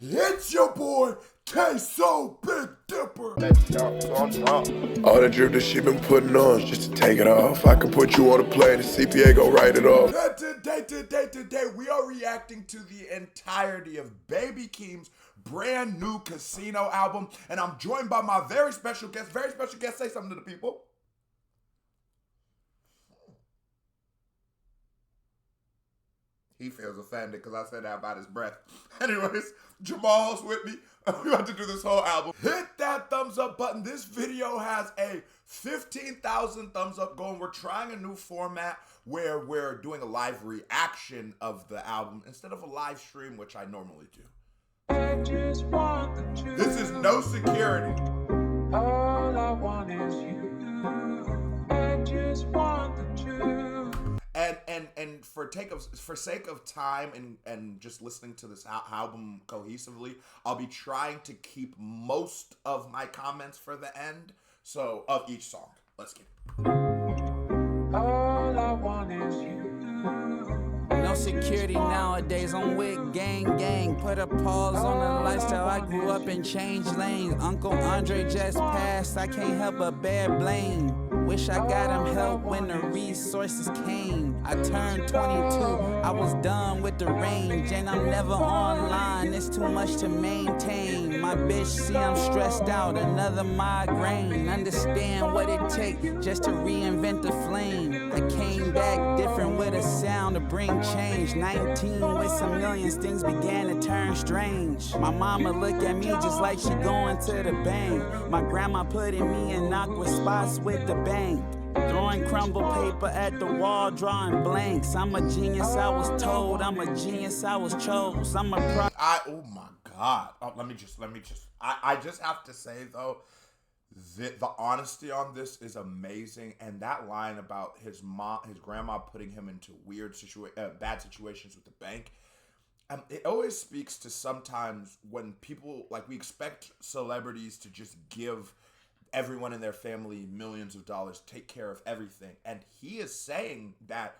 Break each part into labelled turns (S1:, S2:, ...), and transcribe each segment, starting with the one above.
S1: It's your boy, K-So Big Dipper.
S2: All the drip that she been putting on, just to take it off. I can put you on a plane, the CPA gon' write it off.
S1: And today, we are reacting to the entirety of Baby Keem's brand new Casino album. And I'm joined by my very special guest. Say something to the people. He feels offended because I said that about his breath. Anyways, Jamal's with me. We about to do this whole album. Hit that thumbs up button. This video has a 15,000 thumbs up going. We're trying a new format where we're doing a live reaction of the album instead of a live stream, which I normally do. This is no security. All I want is you. I just want the truth. And for sake of time and just listening to this album cohesively, I'll be trying to keep most of my comments for the end, so of each song. Let's get it. All I want is you.
S3: No security nowadays, I'm with gang. Put a pause on the lifestyle, I grew up and changed lanes. Uncle Andre just passed, I can't help but bear blame. Wish I got him help when the resources came. I turned 22, I was done with the range. And I'm never online, it's too much to maintain. My bitch see I'm stressed out, another migraine. Understand what it takes just to reinvent the flame. I came back different with a sound to bring change. 19 with some millions, things began to turn strange. My mama look at me just like she going to the bank. My grandma putting me in awkward spots with the bank. Throwing crumble paper at the wall, drawing blanks. I'm a genius, I was told. I'm a genius, I was chose. I'm a
S1: oh my God. Oh, let me just, I just have to say though, the honesty on this is amazing. And that line about his grandma putting him into weird bad situations with the bank, it always speaks to sometimes when people, like, we expect celebrities to just give everyone in their family millions of dollars, take care of everything. And he is saying that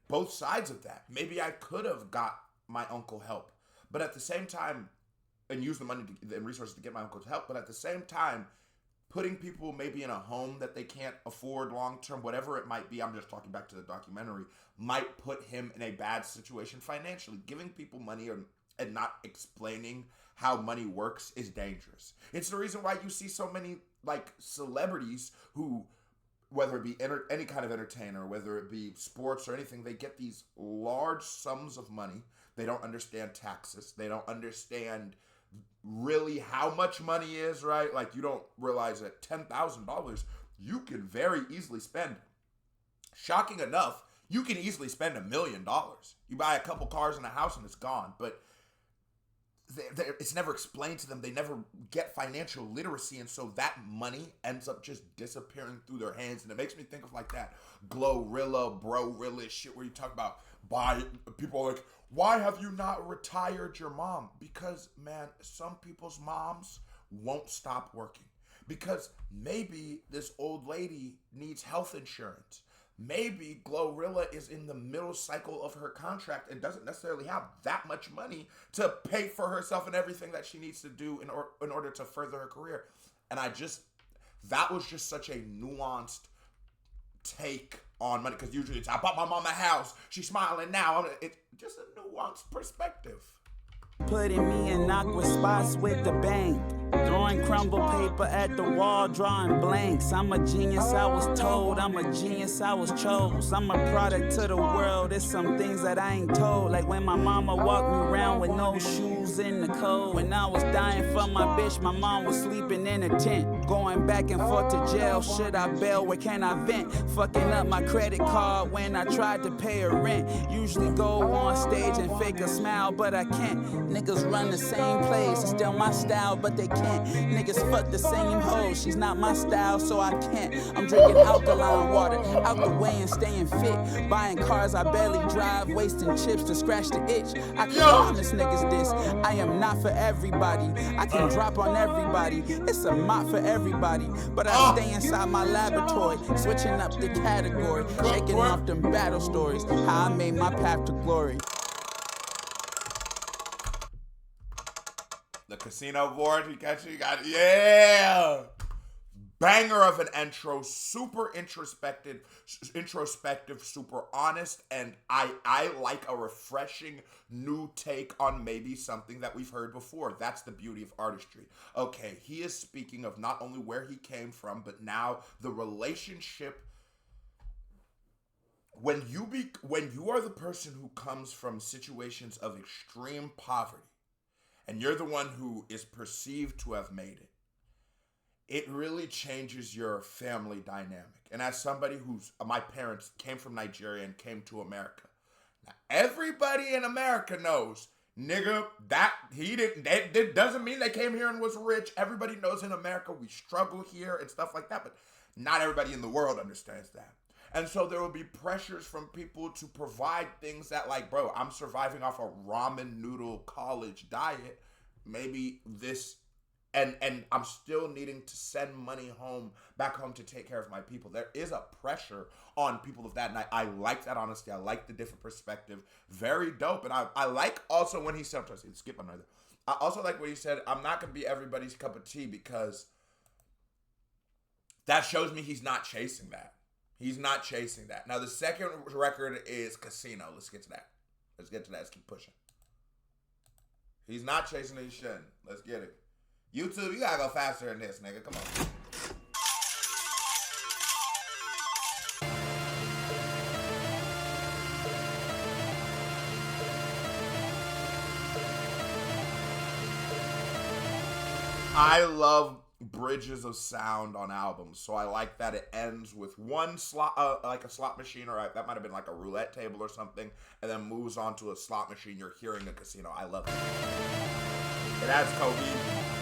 S1: both sides of that. Maybe I could have got my uncle help, but at the same time, and use the money and resources to get my uncle help, but at the same time, putting people maybe in a home that they can't afford long-term, whatever it might be, I'm just talking back to the documentary, might put him in a bad situation financially. Giving people money and not explaining how money works is dangerous. It's the reason why you see so many like celebrities who, whether it be any kind of entertainer, whether it be sports or anything, they get these large sums of money. They don't understand taxes. They don't understand really how much money is, right? Like, you don't realize that $10,000 you can very easily spend. Shocking enough, you can easily spend $1 million. You buy a couple cars and a house and it's gone, but it's never explained to them. They never get financial literacy, and so that money ends up just disappearing through their hands. And it makes me think of like that Glorilla, Bro-rilla shit where you talk about people are like, why have you not retired your mom? Because, man, some people's moms won't stop working. Because maybe this old lady needs health insurance. Maybe Glorilla is in the middle cycle of her contract and doesn't necessarily have that much money to pay for herself and everything that she needs to do in order to further her career. And that was just such a nuanced take on money, because usually it's, I bought my mom a house, she's smiling now. It's just a nuanced perspective.
S3: Putting me in awkward spots with the bank. Throwing crumble paper at the wall, drawing blanks. I'm a genius, I was told. I'm a genius, I was chose. I'm a product to the world. There's some things that I ain't told. Like when my mama walked me around with no shoes in the cold. When I was dying for my bitch, my mom was sleeping in a tent. Going back and forth to jail. Should I bail? Where can I vent? Fucking up my credit card when I tried to pay her rent. Usually go on stage and fake a smile, but I can't. Niggas run the same place, it's still my style, but they can't. Niggas fuck the same hoe, she's not my style, so I can't. I'm drinking alkaline water, out the way and staying fit. Buying cars I barely drive, wasting chips to scratch the itch. I can promise niggas this, I am not for everybody. I can drop on everybody, it's a mop for everybody. But I stay inside my laboratory, switching up the category, shaking off them battle stories, how I made my path to glory.
S1: The casino board, you got yeah. Banger of an intro, super introspective, super honest, and I like a refreshing new take on maybe something that we've heard before. That's the beauty of artistry. Okay, he is speaking of not only where he came from, but now the relationship. When you are the person who comes from situations of extreme poverty, and you're the one who is perceived to have made it, it really changes your family dynamic. And as somebody my parents came from Nigeria and came to America. Now, everybody in America knows, nigga, that doesn't mean they came here and was rich. Everybody knows in America we struggle here and stuff like that, but not everybody in the world understands that. And so there will be pressures from people to provide things that, like, bro, I'm surviving off a ramen noodle college diet. Maybe this, and I'm still needing to send money back home to take care of my people. There is a pressure on people of that, and I like that honesty. I like the different perspective. Very dope. And I like also when he said, skip another. I also like what he said, I'm not going to be everybody's cup of tea, because that shows me he's not chasing that. He's not chasing that. Now, the second record is Casino. Let's get to that. Let's keep pushing. He's not chasing his shit. Let's get it. YouTube, you gotta go faster than this, nigga. Come on. I love bridges of sound on albums, so I like that it ends with one slot, like a slot machine, or that might have been like a roulette table or something, and then moves on to a slot machine. You're hearing a casino. I love it. It adds cohesion.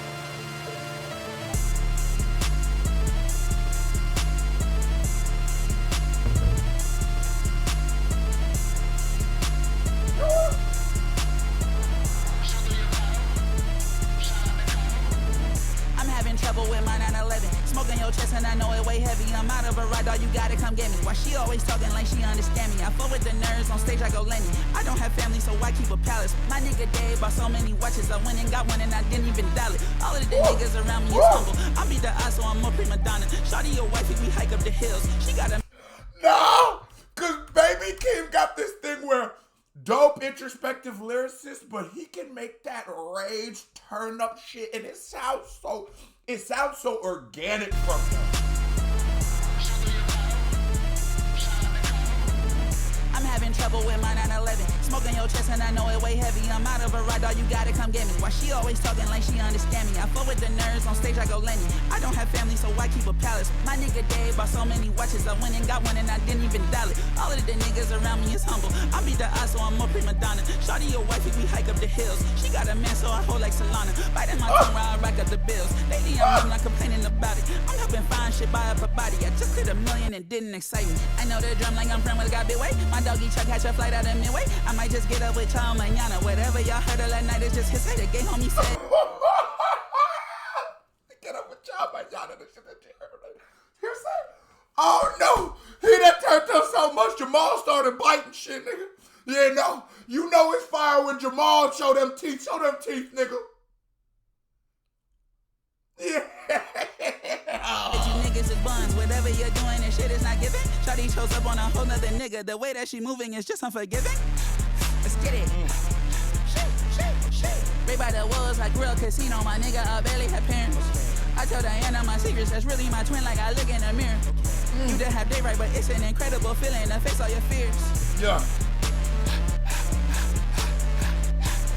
S3: With my 911, smoking your chest and I know it weigh heavy. I'm out of a ride, dog, you gotta come get me. Why she always talking like she understand me? I fuck with the nerds on stage, I go Lenny. I don't have family, so why keep a palace? My nigga Dave bought so many watches, I went and got one and I didn't even dial it. All of the niggas around me is humble. I beat the odds, so I'm more prima donna. Shawty your wife if we hike up the hills. She got a
S1: no, cause baby Keem got this thing where dope introspective lyricist, but he can make that rage turn up shit, and it sounds so organic from him.
S3: I'm having trouble with my 911. Smoking your chest and I know it weigh heavy. I'm out of a ride, dog, you gotta come get me. Why she always talking like she understand me? I fuck with the nerds on stage, I go Lenny. I don't have family, so why keep a palace? My nigga Dave bought so many watches, I went and got one and I didn't even dial it. All of the niggas around me is humble. I beat the odds, so I'm more prima donna. Shawty your wife if we hike up the hills. She got a man, so I hold like Solana. Biting my tongue while I rack up the bills. Lately I'm not complaining about it. I'm helping find shit, buy up a body. I just hit $1 million and didn't excite me. I know the drum like I'm friend with got big weight. My doggy Chuck catch a flight out of midway. I might just get up with y'all mañana. Whatever y'all heard of that night is just his say. The gay homie said.
S1: Get up with y'all mañana. The shit that you heard. Hearsay? Oh no! He done turned up so much, Jamal started biting shit, nigga. Yeah, no. You know it's fire when Jamal show them teeth, nigga. Yeah.
S3: You niggas is buns. Whatever you're doing, and shit is not giving. Shawty chose up on a whole nother nigga. The way that she moving is just unforgiving. Let's get it. Shit. Right by the walls like real casino. My nigga, I barely have parents. I tell Diana my secrets. That's really my twin. Like I look in the mirror. You done have day right, but it's an incredible feeling to face all your fears.
S1: Yeah.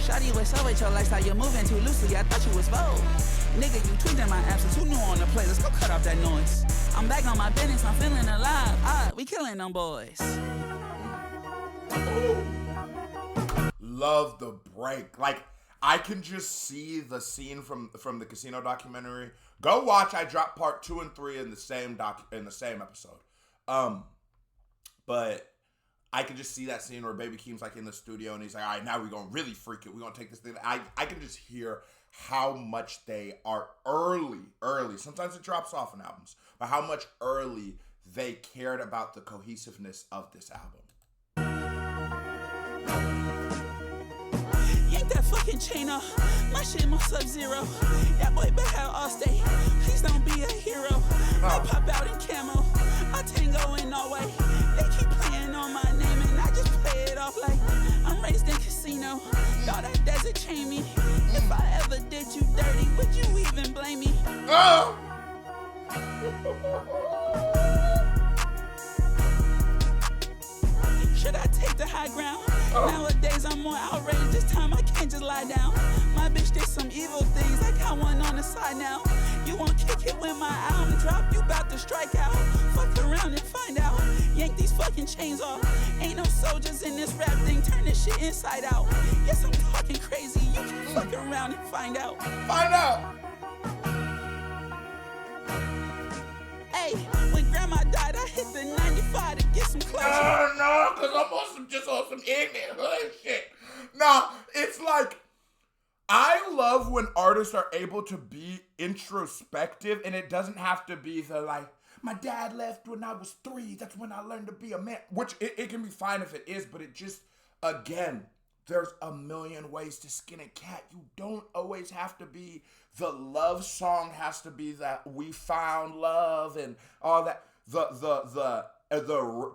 S3: Shawty, what's up with your lifestyle? You're moving too loosely. I thought you was bold. Nigga, you tweaked in my absence. Who knew on the play? Let's go cut off that noise. I'm back on my business. I'm feeling alive. We killing them boys.
S1: Ooh. Love the break. Like, I can just see the scene from the casino documentary. Go watch. I dropped part 2 and 3 in the same episode. But I can just see that scene where Baby Keem's like in the studio and he's like, all right, now we're gonna really freak it. We're gonna take this thing. I can just hear how much they are early. Sometimes it drops off in albums, but how much early they cared about the cohesiveness of this album.
S3: Ain't that fucking chain off. My shit more Sub-Zero. That boy better have all stay. Please don't be a hero. I pop out in camo. I tango in Norway. They keep playing on my name and I just play it off like I'm raised in casino. Y'all that desert chain me. If I ever did you dirty, would you even blame me? Should I take the high ground? Nowadays I'm more outraged. This time I can't just lie down. My bitch did some evil things. I got one on the side now. You won't kick it when my album drop. You bout to strike out. Fuck around and find out. Yank these fucking chains off. Ain't no soldiers in this rap thing. Turn this shit inside out. Yes, I'm talking crazy. You can fuck around and find out.
S1: Find out.
S3: Hey, when grandma died, I hit the 95 to get some closure.
S1: No, because I'm on some ignorant hood shit. Nah, it's like, I love when artists are able to be introspective, and it doesn't have to be the like, my dad left when I was 3, that's when I learned to be a man. Which it can be fine if it is, but it just, again, there's a million ways to skin a cat. You don't always have to be, the love song has to be that we found love and all that. The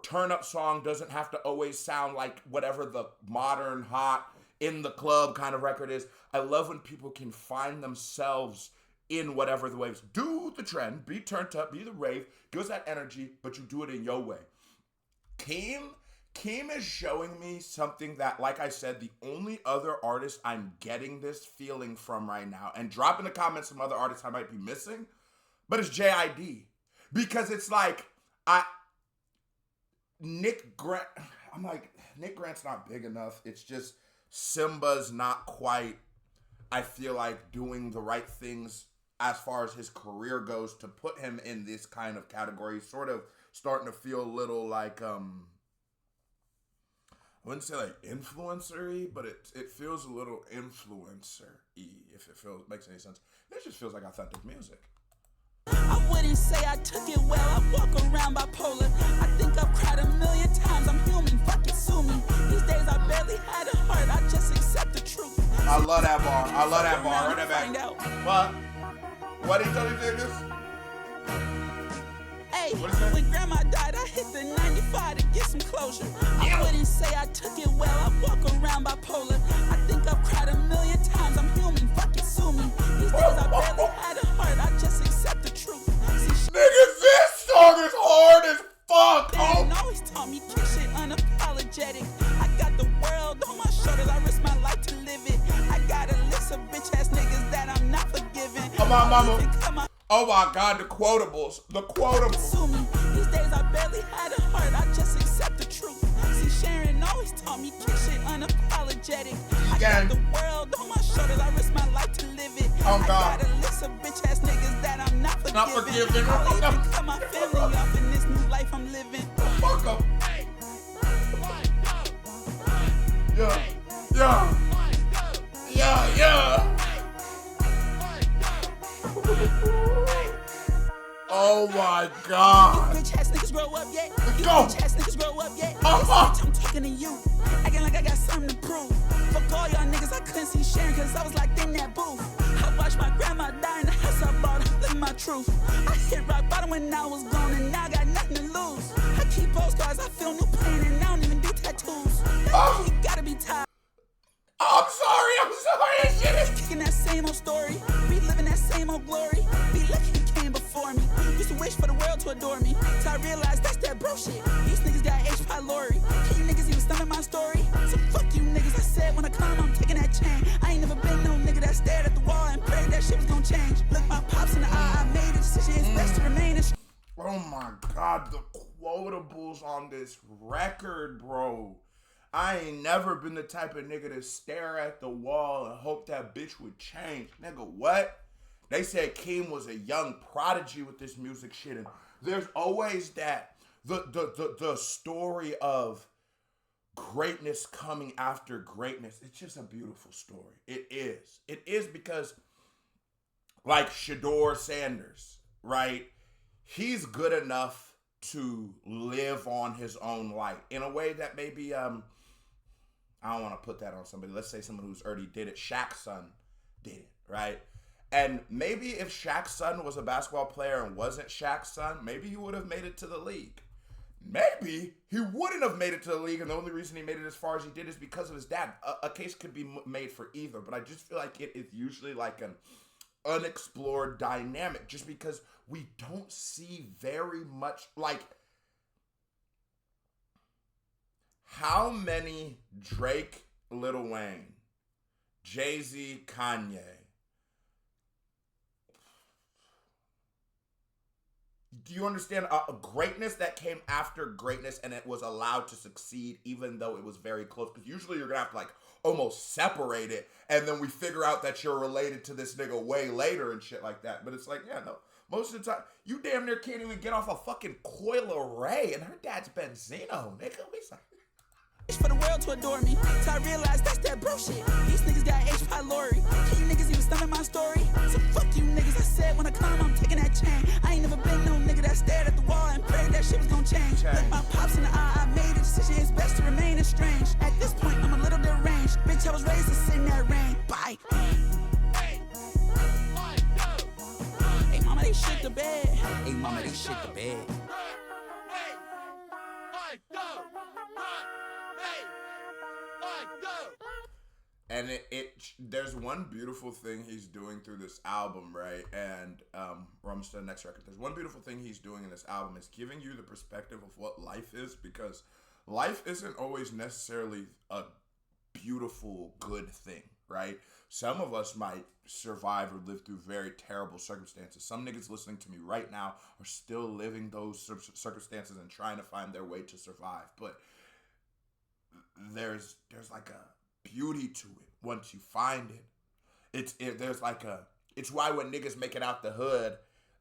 S1: turn up song doesn't have to always sound like whatever the modern hot in the club kind of record is. I love when people can find themselves in whatever the waves. Do the trend, be turned up, be the rave, give us that energy, but you do it in your way. Keem is showing me something that, like I said, the only other artist I'm getting this feeling from right now, and drop in the comments some other artists I might be missing, but it's JID. Because it's like, Nick Grant's not big enough. It's just Simba's not quite, I feel like, doing the right things as far as his career goes to put him in this kind of category. Sort of starting to feel a little like, I wouldn't say like influencer-y, but it feels a little influencer-y, if it makes any sense. It just feels like authentic music.
S3: I wouldn't say I took it well. I walk around bipolar. I think I've cried a million times. I'm human. Fucking sue me. These days I barely had a heart. I just accept the truth.
S1: I love that bar. Run it back. What did he tell you, niggas?
S3: Hey, when grandma died, I hit the 95 to get some closure. I wouldn't say I took it well. I walk around bipolar. I think I've cried a million times. I'm human. Fucking sue me. These days I barely had a heart. I just accept the truth.
S1: Nigga, this song is hard as fuck.
S3: They always taught me kick shit unapologetic. I got the world on my shoulders. I risk my life to live it. I got a list of bitch ass niggas that I'm not forgiving.
S1: Come on, mama. Oh my God, the quotables.
S3: Sue me. These days I barely had a heart. I just accept the truth. See, Sharon always taught me kick shit unapologetic. I got the world on my shoulders. I risk my life to live it.
S1: Oh God.
S3: I got a list of bitch ass niggas that I'm not forgiving. I'll even cut my family off in this new life I'm living.
S1: Fuck up. Yeah. Oh my God.
S3: You bitch ass niggas grow up yet?
S1: Let's go.
S3: Bitch ass niggas grow up yet? Bitch, I'm talking to you. Acting like I got something to prove. Fuck all y'all niggas, I couldn't see Sharon cause I was like in that booth. I watched my grandma die in the house I bought. Living my truth. I hit rock bottom when I was gone and now I got nothing to lose. I keep postcards, I feel new pain and I don't even do tattoos. You gotta be tired.
S1: I'm sorry. This shit is
S3: Kicking that same old story. Reliving that same old glory. Be lucky you came before me. Used to wish for the world to adore me. So I realized that's that bro shit. These niggas got H. pylori. Can you niggas even stomach my story? So fuck you niggas. I said when I come, I'm taking that chain. I ain't never been no nigga that stared at the wall and prayed that shit was gonna change. Look my pops in the eye. I made a decision. It's best to remain in.
S1: Oh my God, the quotables on this record, bro. I ain't never been the type of nigga to stare at the wall and hope that bitch would change. Nigga, what? They said Keem was a young prodigy with this music shit, and there's always that the story of greatness coming after greatness. It's just a beautiful story. It is. It is because, like Shador Sanders, right? He's good enough to live on his own light in a way that maybe I don't want to put that on somebody. Let's say someone who's already did it. Shaq's son did it, right? And maybe if Shaq's son was a basketball player and wasn't Shaq's son, maybe he would have made it to the league. Maybe he wouldn't have made it to the league, and the only reason he made it as far as he did is because of his dad. A case could be made for either, but I just feel like it is usually like an unexplored dynamic, just because we don't see very much. Like, how many Drake, Lil Wayne, Jay-Z, Kanye, do you understand a greatness that came after greatness and it was allowed to succeed even though it was very close? Because usually you're going to have to like almost separate it and then we figure out that you're related to this nigga way later and shit like that. But it's like, yeah, no. Most of the time, you damn near can't even get off a fucking Coil Ray and her dad's Benzino, nigga. We like...
S3: For the world to adore me, so I realized that's that bro shit. These niggas got H pylori. Can you niggas even stomach my story? So fuck you niggas. I said when I come, I'm taking that chain. I ain't never been no nigga that stared at the wall and prayed that shit was gonna change. Look my pops in the eye, I made a decision. It's best to remain estranged. At this point, I'm a little deranged. Bitch, I was raised to sit in that rain. Bye. Hey mama, they shit the bed. Hey mama, they shit the bed.
S1: And there's one beautiful thing he's doing through this album, right? And we're almost to the next record. There's one beautiful thing he's doing in this album is giving you the perspective of what life is, because life isn't always necessarily a beautiful, good thing, right? Some of us might survive or live through very terrible circumstances. Some niggas listening to me right now are still living those circumstances and trying to find their way to survive. But there's like a beauty to it once you find it. There's like it's why when niggas make it out the hood,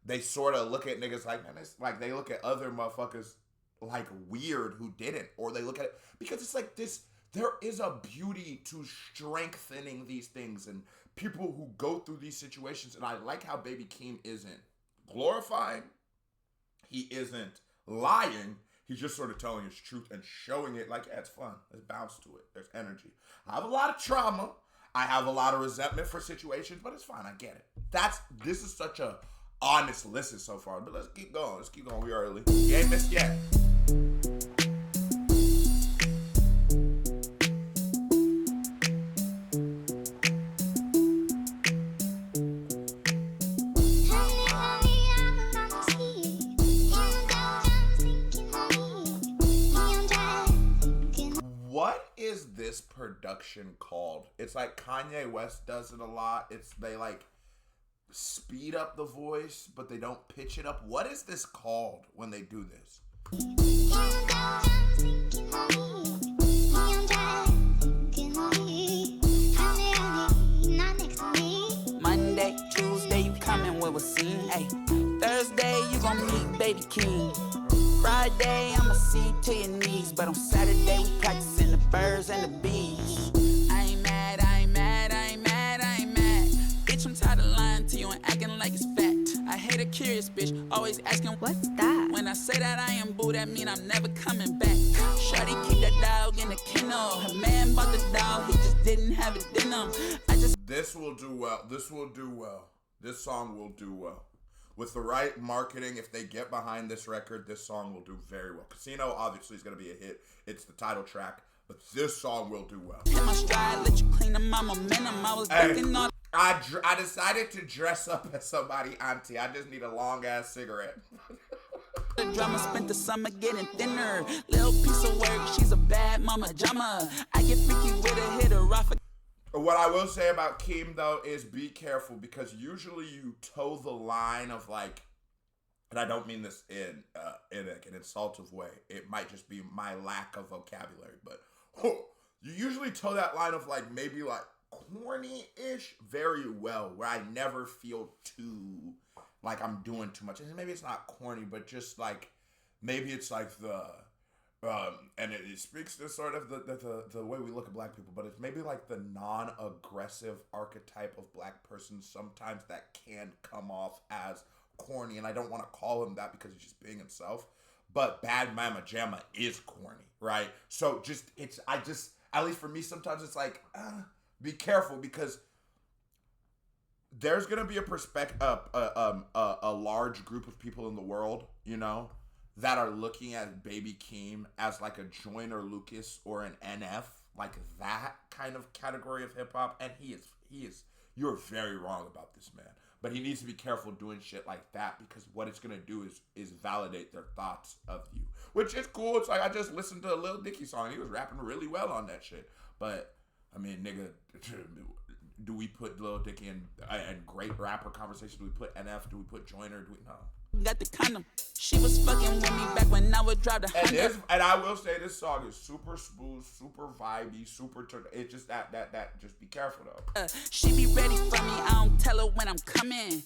S1: they sort of look at niggas like, man, it's like they look at other motherfuckers like weird who didn't, or they look at it because it's like this. There is a beauty to strengthening these things and people who go through these situations. And I like how Baby Keem isn't glorifying. He isn't lying. He's just sort of telling his truth and showing it like, yeah, it's fun. There's bounce to it. There's energy. I have a lot of trauma. I have a lot of resentment for situations, but it's fine. I get it. This is such a honest listen so far. But let's keep going. Let's keep going. We early. You ain't missed yet. Production called. It's like Kanye West does it a lot. They like speed up the voice, but they don't pitch it up. What is this called when they do this?
S3: Monday, Tuesday, you coming with a scene. Hey, Thursday, you gon' meet Baby Keem. Friday, I'ma see you to your knees. But on Saturday, we practicing the birds and the bees. I ain't mad, I ain't mad, I ain't mad, I ain't mad. Bitch, I'm tired of lying to you and acting like it's fact. I hate a curious bitch, always asking, what's that? When I say that I am boo, that mean I'm never coming back. Shawty keep that dog in the kennel. Her man bought the dog, he just didn't have it in him.
S1: This will do well. This will do well. This song will do well. With the right marketing, if they get behind this record, this song will do very well. Casino obviously is going to be a hit. It's the title track, but this song will do well. I decided to dress up as somebody auntie. I just need a long ass cigarette.
S3: The drama spent the summer getting thinner. Little piece of work, she's a bad mama drama. I get freaky with a hitter off.
S1: What I will say about Keem, though, is be careful, because usually you toe the line of, like, and I don't mean this in like an insultive way. It might just be my lack of vocabulary, but you usually toe that line of, like, maybe, like, corny-ish very well, where I never feel too, like, I'm doing too much. And maybe it's not corny, but just, like, maybe it's, like, and it speaks to sort of the way we look at black people, but it's maybe like the non-aggressive archetype of black person sometimes that can come off as corny, and I don't want to call him that because he's just being himself, but Bad Mama Jamma is corny, right? So at least for me, sometimes it's like, be careful because there's gonna be a large group of people in the world, you know, that are looking at Baby Keem as like a Joyner Lucas or an NF, like that kind of category of hip hop, and he is. You're very wrong about this man, but he needs to be careful doing shit like that because what it's gonna do is validate their thoughts of you, which is cool. It's like I just listened to a Lil Dicky song. He was rapping really well on that shit, but I mean, nigga. Do we put Lil Dicky in great rapper conversation? Do we put NF? Do we put Joyner? Do we no?
S3: Got the condom. She was fucking with me back when I would drive the Honda.
S1: And I will say this song is super smooth, super vibey, super. It's just that. Just be careful though.
S3: She be ready for me. I don't tell her when I'm coming.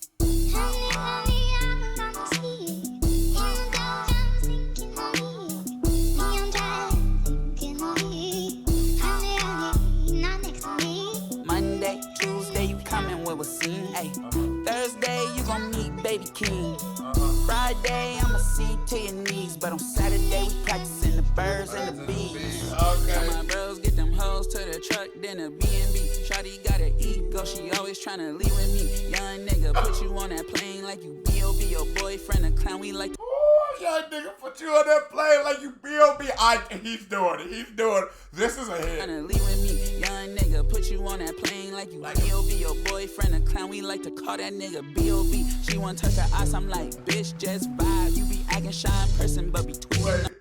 S3: Monday, Tuesday, you coming with a scene. Hey, Thursday, you gon' meet Baby Keem. Friday, I'ma see to your knees. But on Saturday, we practicing the birds and the bees. Okay. My bros get them hoes to the truck, then a B&B. Shawty got an ego, she always tryna leave with me. Young nigga, put you on that plane like you B.O.B. Your boyfriend a clown, we like to.
S1: Young nigga put you on that plane like you B.O.B. He's doing it. This is a hit.
S3: Tryna leave with me. Young nigga, put you on that plane like you B.O.B. Your boyfriend a clown, we like to call that nigga B.O.B. She wanna touch her ass, I'm like, bitch, just vibe. You be acting shy in person, but be tweeting.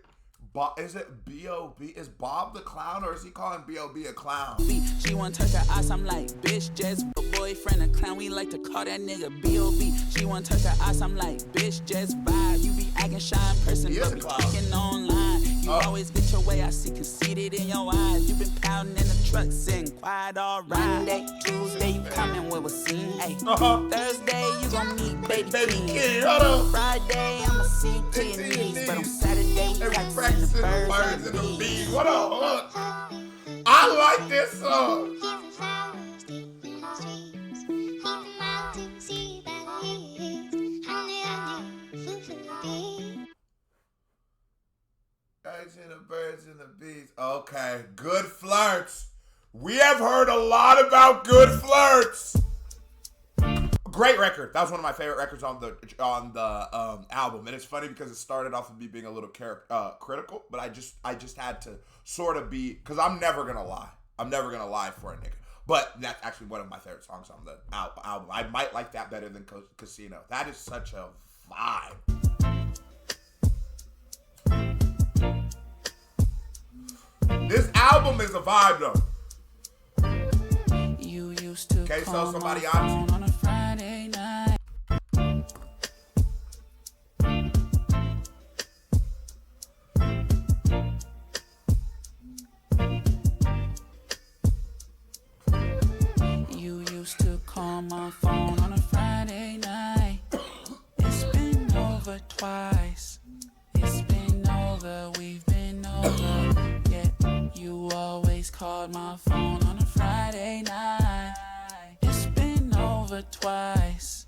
S1: Is it B.O.B.? Is Bob the clown or is he calling B.O.B. a clown?
S3: She wanna touch her ass, I'm like, bitch, just a boyfriend a clown, we like to call that nigga B.O.B. She wanna touch her ass, I'm like, bitch, just vibe. You be acting shy in person, but be speaking online. You always get your way, I see conceited in your eyes. You been pounding in the truck, sitting quiet all right. Monday, Tuesday, you coming with a scene. Ay. Thursday, you gon' meet Baby Keem. Friday, I'ma see to your knees. But on Saturday, we practicing the birds and the bees.
S1: What up? I like this song. The birds and the bees. Okay, Good Flirts. We have heard a lot about Good Flirts. Great record. That was one of my favorite records on the album, and it's funny because it started off with me being a little critical, but I just had to sort of be, because I'm never gonna lie. I'm never gonna lie for a nigga. But that's actually one of my favorite songs on the album. I might like that better than Casino. That is such a vibe. This album is a vibe though.
S3: You used to
S1: call somebody
S3: on a Friday night. You used to call my phone on a Friday night. It's been over twice. It's been over, we've been over. You always called my phone on a Friday night. It's been over twice.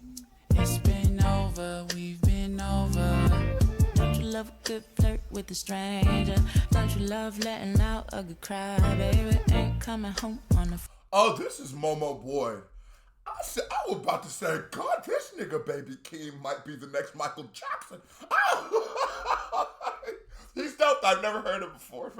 S3: It's been over, we've been over. Don't you love a good flirt with a stranger? Don't you love letting out a good cry, baby? Ain't coming home on a.
S1: Oh, this is Momo Boy. I was about to say, God, this nigga Baby Keem might be the next Michael Jackson. He's dope. I've never heard him before.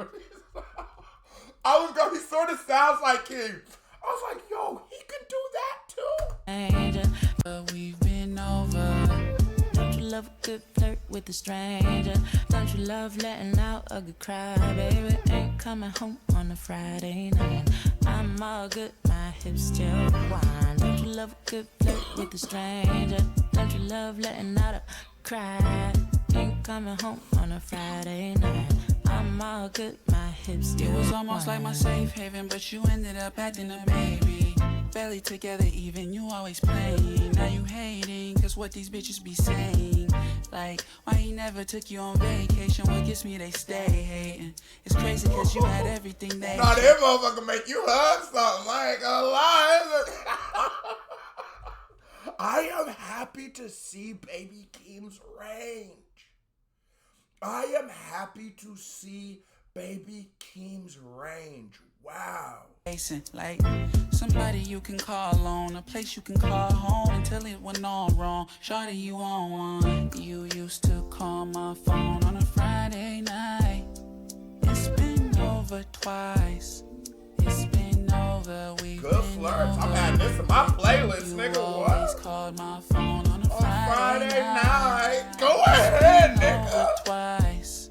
S1: He sort of sounds like Keem. I was like, yo, he could do that too.
S3: But we've been over. Don't you love a good flirt with a stranger? Don't you love letting out a good cry, baby? Ain't coming home on a Friday night. I'm all good, my hips still whine. Don't you love a good flirt with a stranger? Don't you love letting out a cry? Ain't coming home on a Friday night. I'm all good, my hips still. It was almost like my safe haven, but you ended up acting a baby. Barely together even, you always playing. Now you hating, cause what these bitches be saying. Like, why he never took you on vacation? What gets me, they stay hating. It's crazy cause you had everything they.
S1: Nah, that motherfucker make you hug something. I ain't gonna lie. I am happy to see Baby Keem's range. I am happy to see Baby Keem's range. Wow.
S3: Like somebody you can call on, a place you can call home until it went all wrong. Shawty, you on one. You used to call my phone on a Friday night. It's been over twice. It's been over. We've
S1: Good
S3: been
S1: Flirts.
S3: over.
S1: I'm adding this to my playlist,
S3: You
S1: nigga.
S3: always
S1: What?
S3: called my phone on a Friday
S1: night. Go ahead,
S3: It's been
S1: nigga.
S3: over twice.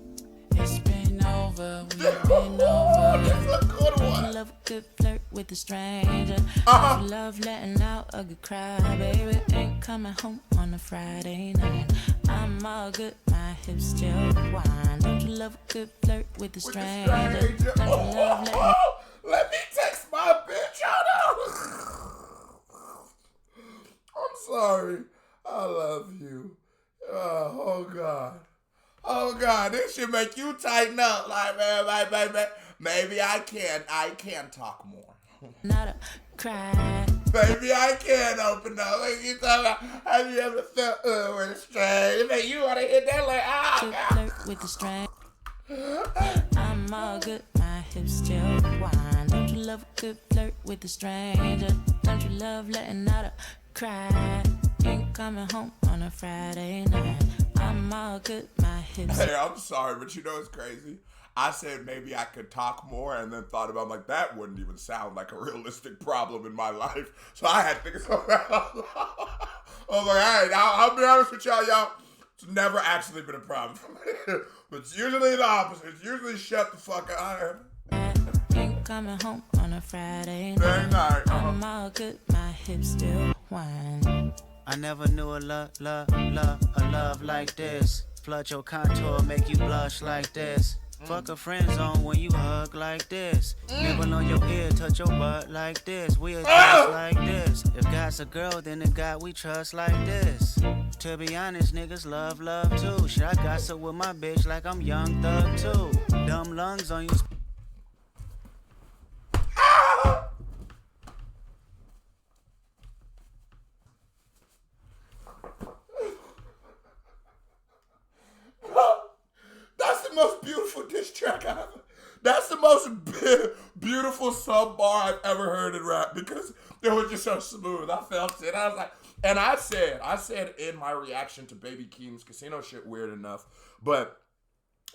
S3: It's been over. We've been over.
S1: This is a good one.
S4: Love a good flirt with a stranger. Love letting out a good cry, baby. Ain't coming home on a Friday night. I'm all good, my hips still whine. Don't you love a good flirt with a stranger? Don't you love letting
S1: Let me text my bitch. I'm sorry. I love you. Oh God. Oh God, this should make you tighten up. Like, man, baby. Maybe I can talk more.
S4: not a cry?
S1: Baby, I can open up. Like you talking about, have you ever felt with a stranger? Man, you wanna hit that like,
S4: Good
S1: God.
S4: flirt with a stranger. I'm all good, my hips still whine. Don't you love a good flirt with a stranger? Don't you love letting out a cry? Ain't coming home on a Friday night. I'm all good, my hips.
S1: Hey, I'm sorry, but you know what's crazy? I said maybe I could talk more and then thought about, like, that wouldn't even sound like a realistic problem in my life. So I had to think about it. I was like, all right, I'll be honest with y'all. It's never actually been a problem for me. But it's usually the opposite. It's usually shut the fuck up.
S4: Ain't coming home on a Friday
S1: Very
S4: night.
S1: nice.
S4: I'm all good, my hips still whine.
S5: I never knew a love like this. Flood your contour, make you blush like this. Fuck a friend zone when you hug like this. Nibble on your ear, touch your butt like this. We adjust like this. If God's a girl, then the God we trust like this. To be honest, niggas love too. Shit, I gossip with my bitch like I'm Young Thug too. Dumb lungs on you.
S1: That's the most beautiful diss track I've ever. That's the most beautiful sub bar I've ever heard in rap because it was just so smooth. I felt it. I was like, and I said in my reaction to Baby Keem's Casino shit, weird enough, but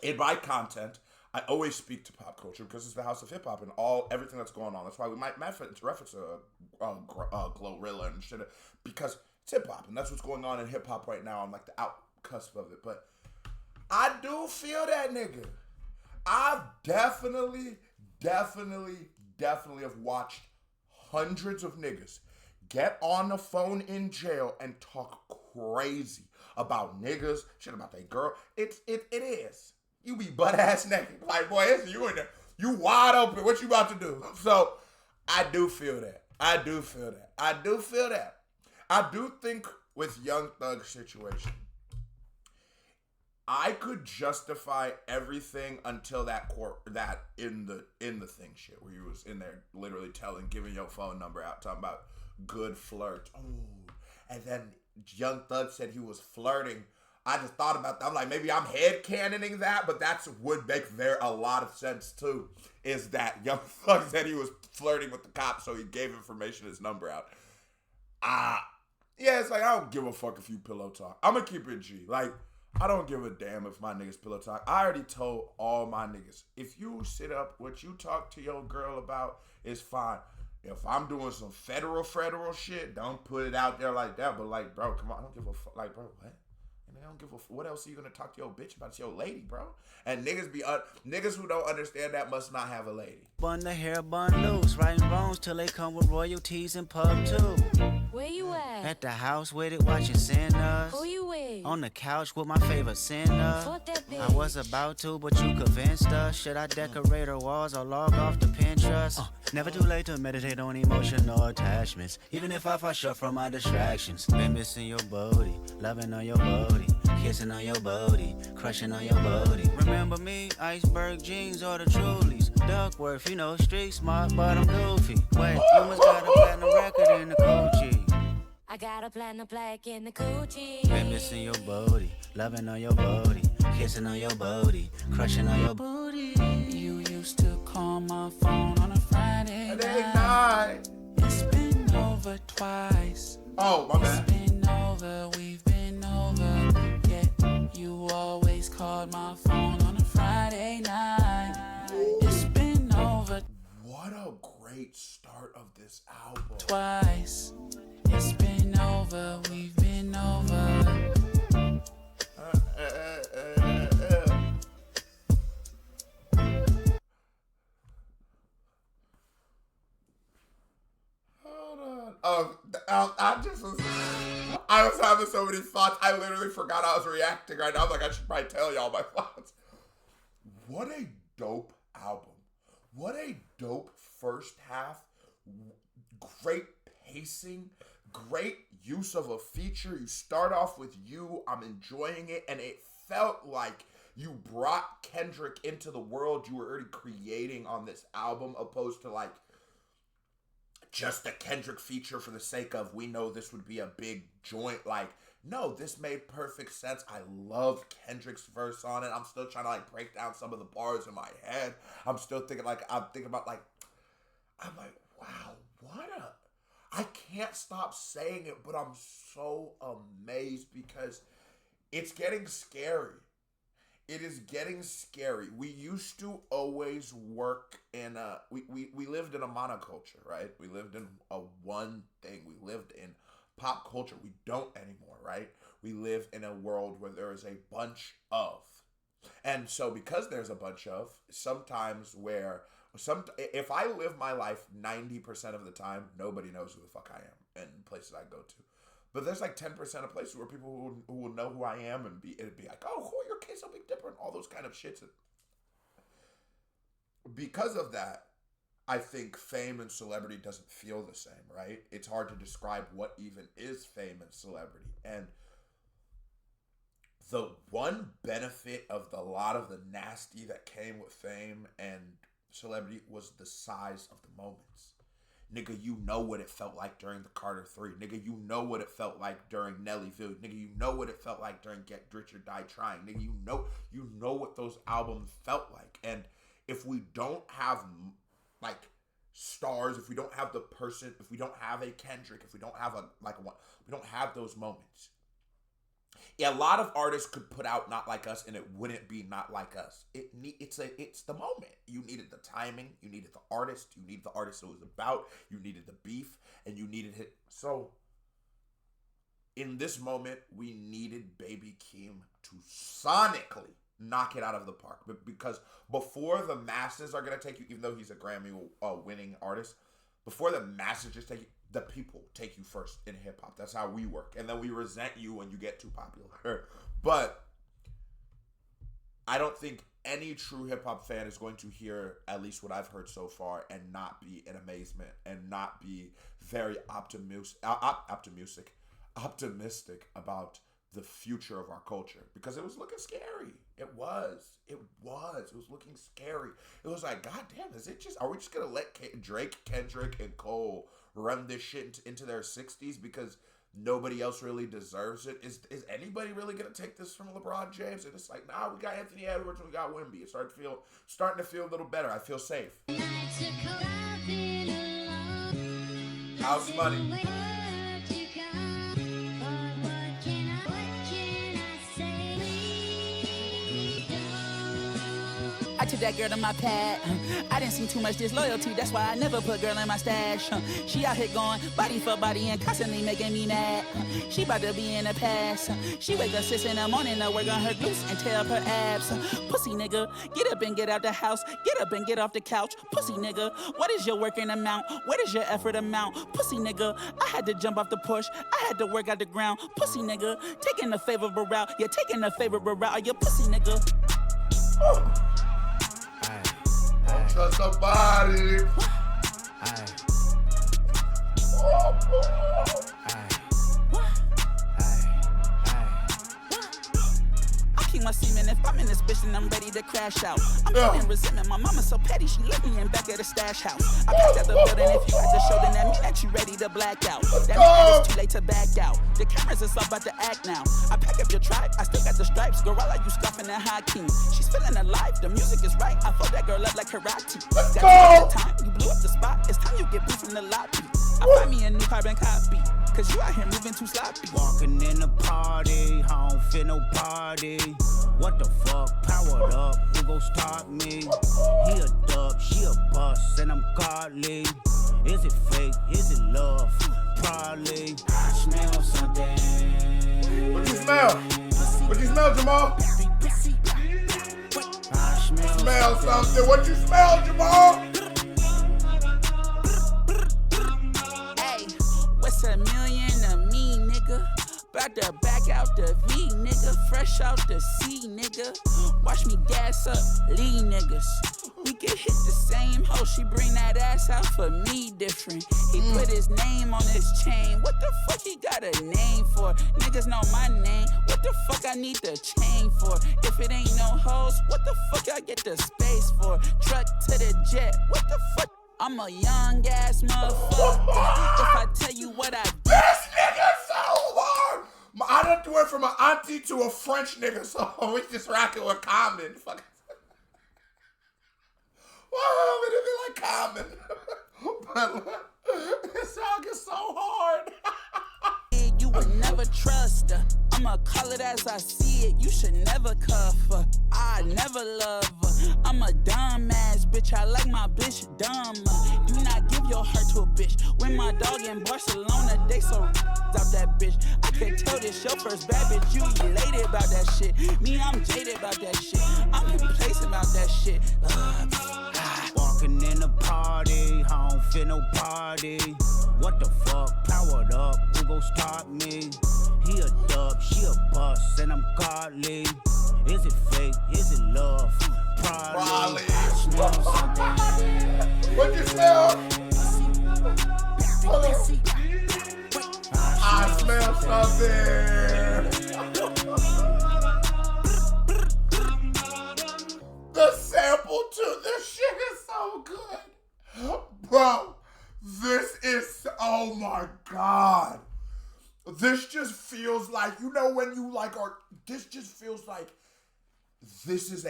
S1: in my content, I always speak to pop culture because it's the house of hip hop and everything that's going on. That's why we might reference Glorilla and shit because it's hip hop and that's what's going on in hip hop right now. I'm like the out cusp of it, but I do feel that nigga. I've definitely have watched hundreds of niggas get on the phone in jail and talk crazy about niggas, shit about their girl. It is. You be butt ass naked. Like, boy, it's you in there. You wide open. What you about to do? So I do feel that. I do think with Young Thug's situation, I could justify everything until that in the thing shit where you was in there literally giving your phone number out, talking about good flirt. Oh, and then Young Thug said he was flirting. I just thought about that. I'm like, maybe I'm headcanoning that, but that would make a lot of sense too. Is that Young Thug said he was flirting with the cops, so he gave information his number out. Yeah, it's like I don't give a fuck if you pillow talk. I'm gonna keep it G. Like, I don't give a damn if my niggas pillow talk. I already told all my niggas, if you sit up, what you talk to your girl about is fine. If I'm doing some federal shit, don't put it out there like that. But like, bro, come on, I don't give a fuck. Like, bro, what? And I don't give a fuck. What else are you gonna talk to your bitch about? It's your lady, bro. And niggas who don't understand that must not have a lady.
S5: Bun the hair, bun loose, righting wrongs till they come with royalties and pub too.
S4: Where you at?
S5: At the house with it, watching Sinners.
S4: Who you with?
S5: On the couch with my favorite sinner.
S4: Fuck that bitch.
S5: I was about to, but you convinced us. Should I decorate her walls or log off to Pinterest? Never too late to meditate on emotional attachments. Even if I fall short from my distractions. Been missing your booty, loving on your booty, kissing on your booty, crushing on your booty. Remember me, iceberg jeans or the Trulies. Duckworth, you know, street smart, but I'm goofy. Wait, you must got a platinum record in the Gucci.
S4: I got a platinum plaque in the coochie.
S5: Been missing your booty, loving on your booty, kissing on your booty, crushing on your booty.
S3: You used to call my phone on a Friday
S4: night. It's been over twice.
S1: Oh, my bad.
S4: It's been over, we've been over. Yeah, you always called my phone on a Friday night. It's been over.
S1: What a great start of this album.
S4: Twice. It's been over, we've been over.
S1: I was having so many thoughts. I literally forgot I was reacting right now. I'm like, I should probably tell y'all my thoughts. What a dope album. What a dope first half. Great pacing. Great use of a feature. You start off with You. I'm enjoying it. And it felt like you brought Kendrick into the world you were already creating on this album, opposed to like just a Kendrick feature for the sake of, we know this would be a big joint. Like, no, this made perfect sense. I love Kendrick's verse on it. I'm still trying to like break down some of the bars in my head. I'm thinking about I'm like, wow, what a, I can't stop saying it, but I'm so amazed because it's getting scary. It is getting scary. We used to always work in we lived in a monoculture, right? We lived in a one thing. We lived in pop culture. We don't anymore, right? We live in a world where there is a bunch of. And so because there's a bunch of, sometimes if I live my life 90% of the time, nobody knows who the fuck I am and places I go to. But there's like 10% of places where people who will know who I am and it'd be like, oh, who are your kids so Big Dipper and all those kind of shits. Because of that, I think fame and celebrity doesn't feel the same, right? It's hard to describe what even is fame and celebrity. And the one benefit of a lot of the nasty that came with fame and celebrity was the size of the moments. Nigga, you know what it felt like during the Carter 3. Nigga, you know what it felt like during Nellyville. Nigga, you know what it felt like during Get Rich or Die Trying. Nigga, you know what those albums felt like. And if we don't have like stars, if we don't have the person, if we don't have a Kendrick, if we don't have we don't have those moments. Yeah, a lot of artists could put out Not Like Us and it wouldn't be Not Like Us. It's the moment. You needed the timing, you needed the artist, you needed the artist it was about, you needed the beef, and you needed it. So in this moment, we needed Baby Keem to sonically knock it out of the park. But because before the masses are gonna take you, even though he's a Grammy winning artist, before the masses just take you, the people take you first in hip hop. That's how we work. And then we resent you when you get too popular. But I don't think any true hip hop fan is going to hear at least what I've heard so far and not be in amazement and not be very optimistic about the future of our culture, because it was looking scary. It was looking scary. It was like, God damn, are we just gonna let Drake, Kendrick, and Cole run this shit into their 60s because nobody else really deserves it? Is anybody really gonna take this from LeBron James? And it's like, nah, we got Anthony Edwards and we got Wemby. It's starting to feel a little better. I feel safe. House Money.
S3: I took that girl to my pad. I didn't see too much disloyalty, that's why I never put girl in my stash. She out here going body for body and constantly making me mad. She about to be in the past. She wake up 6 in the morning to work on her glutes and tear up her abs. Pussy nigga, get up and get out the house. Get up and get off the couch. Pussy nigga, what is your working amount? What is your effort amount? Pussy nigga, I had to jump off the push. I had to work out the ground. Pussy nigga, taking the favorable route. You're taking the favorable route. You pussy nigga.
S1: Don't trust somebody.
S3: I keep my semen if I'm in this bitch and I'm ready to crash out. I'm feeling resentment. My mama's so petty, she left me in back at the stash house. I packed out the building. If you at the show, then that mean that you ready to black out. That mean that it's too late to back out. The cameras is about to act now. I pack up your tribe, I still got the stripes. Gorilla, you scoffing at Keem. She's feeling alive, the music is right. I fuck that girl up like karate.
S1: Let's
S3: got
S1: go!
S3: Time, you blew up the spot. It's time you get boost in the lobby. I find me a new carbon copy. Cause you out here moving too sloppy.
S5: Walking in the party, I don't feel no party. What the fuck? Powered up, who gon' stop me? He a dub, she a bust, and I'm godly. Is it fake? Is it love? Probably. I smell something.
S1: What you smell? What you smell, Jamal?
S5: I
S1: Smell something. What you smell, Jamal?
S3: What's a million to me, nigga? About to back out the V, nigga. Fresh out the C, nigga. Watch me gas up, lead niggas. We can hit the same hoe. She bring that ass out for me different. He put his name on his chain. What the fuck he got a name for? Niggas know my name. What the fuck I need the chain for? If it ain't no hoes, what the fuck I get the space for? Truck to the jet. What the fuck? I'm a young ass motherfucker. If I tell you what I do.
S1: This nigga so hard. I done went from an auntie to a French nigga, so we just rocking with Common. Fuck. Well, it be like Common. But this song is so hard.
S3: You would never trust her. I'ma call it as I see it. You should never cuff her. I never love her. I'm a dumb ass bitch. I like my bitch dumb. Do not give your heart to a bitch. When my dog in Barcelona, they so out that bitch. I could tell this your first bad bitch. You elated about that shit. Me, I'm jaded about that shit. I'm complacent about that shit.
S5: Walking in the party, I don't feel no party. What the fuck? Powered up, who gon' stop me? He a dub, she a bust, and I'm godly. Is it fake? Is it love? Probably. I smell something.
S1: What you smell? I smell something. The sample to this shit is so good. Bro, this is, oh my God. This just feels like, you know when you like are, this just feels like this is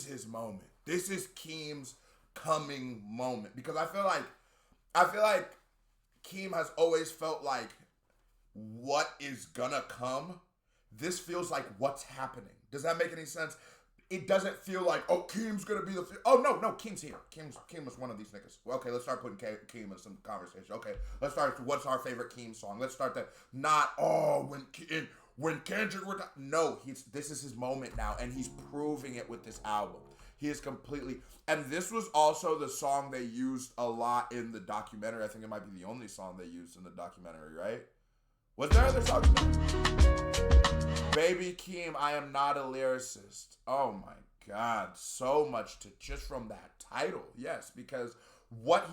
S1: his moment. This is Keem's coming moment. Because I feel like Keem has always felt like what is gonna come. This feels like what's happening. Does that make any sense? It doesn't feel like, oh, Keem's gonna be the. Oh no, Keem's here. Keem was one of these niggas. Well, okay, let's start putting Keem in some conversation. Okay, let's start. What's our favorite Keem song? Let's start that. Not when Kendrick. No, this is his moment now, and he's proving it with this album. He is completely. And this was also the song they used a lot in the documentary. I think it might be the only song they used in the documentary, right? Was there other songs? Baby Keem, I am not a lyricist. Oh my God, so much to just from that title. Yes, because what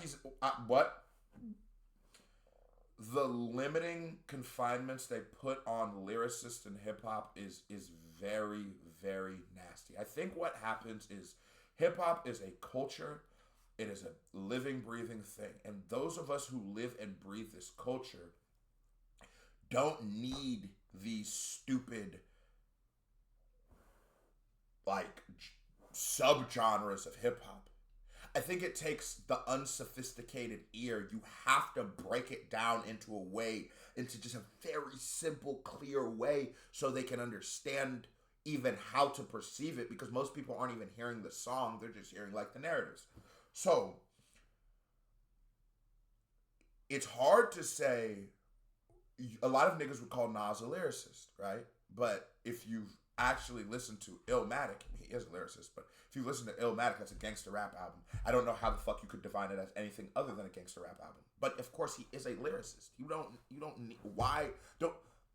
S1: the limiting confinements they put on lyricists in hip hop is very, very nasty. I think what happens is hip hop is a culture. It is a living, breathing thing. And those of us who live and breathe this culture don't need these stupid like subgenres of hip hop. I think it takes the unsophisticated ear. You have to break it down into just a very simple, clear way so they can understand even how to perceive it, because most people aren't even hearing the song. They're just hearing like the narratives. So it's hard to say. A lot of niggas would call Nas a lyricist, right? But if you've actually listened to Illmatic, he is a lyricist, but if you listen to Illmatic, that's a gangster rap album. I don't know how the fuck you could define it as anything other than a gangster rap album. But of course, he is a lyricist. You don't need,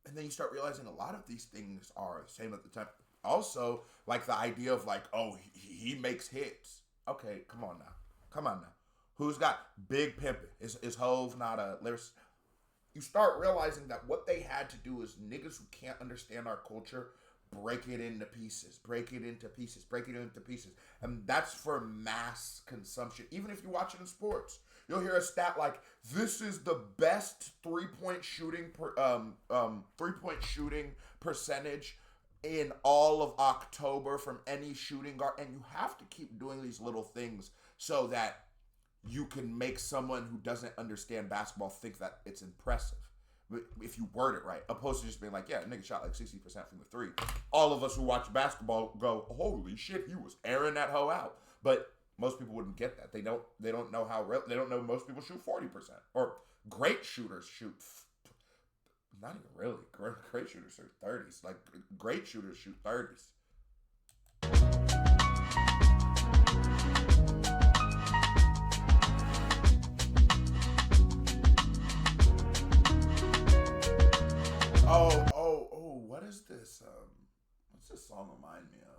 S1: and then you start realizing a lot of these things are the same at the time. Also, like the idea of like, oh, he makes hits. Okay, come on now. Who's got Big Pimpin'? Is Hove not a lyricist? You start realizing that what they had to do is niggas who can't understand our culture, break it into pieces. And that's for mass consumption. Even if you watch it in sports, You'll hear a stat like, this is the best three-point shooting percentage in all of October from any shooting guard. And you have to keep doing these little things so that you can make someone who doesn't understand basketball think that it's impressive. If you word it right, opposed to just being like, yeah, nigga shot like 60% from the three. All of us who watch basketball go, holy shit, he was airing that hoe out. But most people wouldn't get that. They don't know they don't know most people shoot 40%. Or great shooters shoot, not even really. Great shooters shoot 30s. Like, great shooters shoot 30s. Oh, what is this? What's this song remind me of?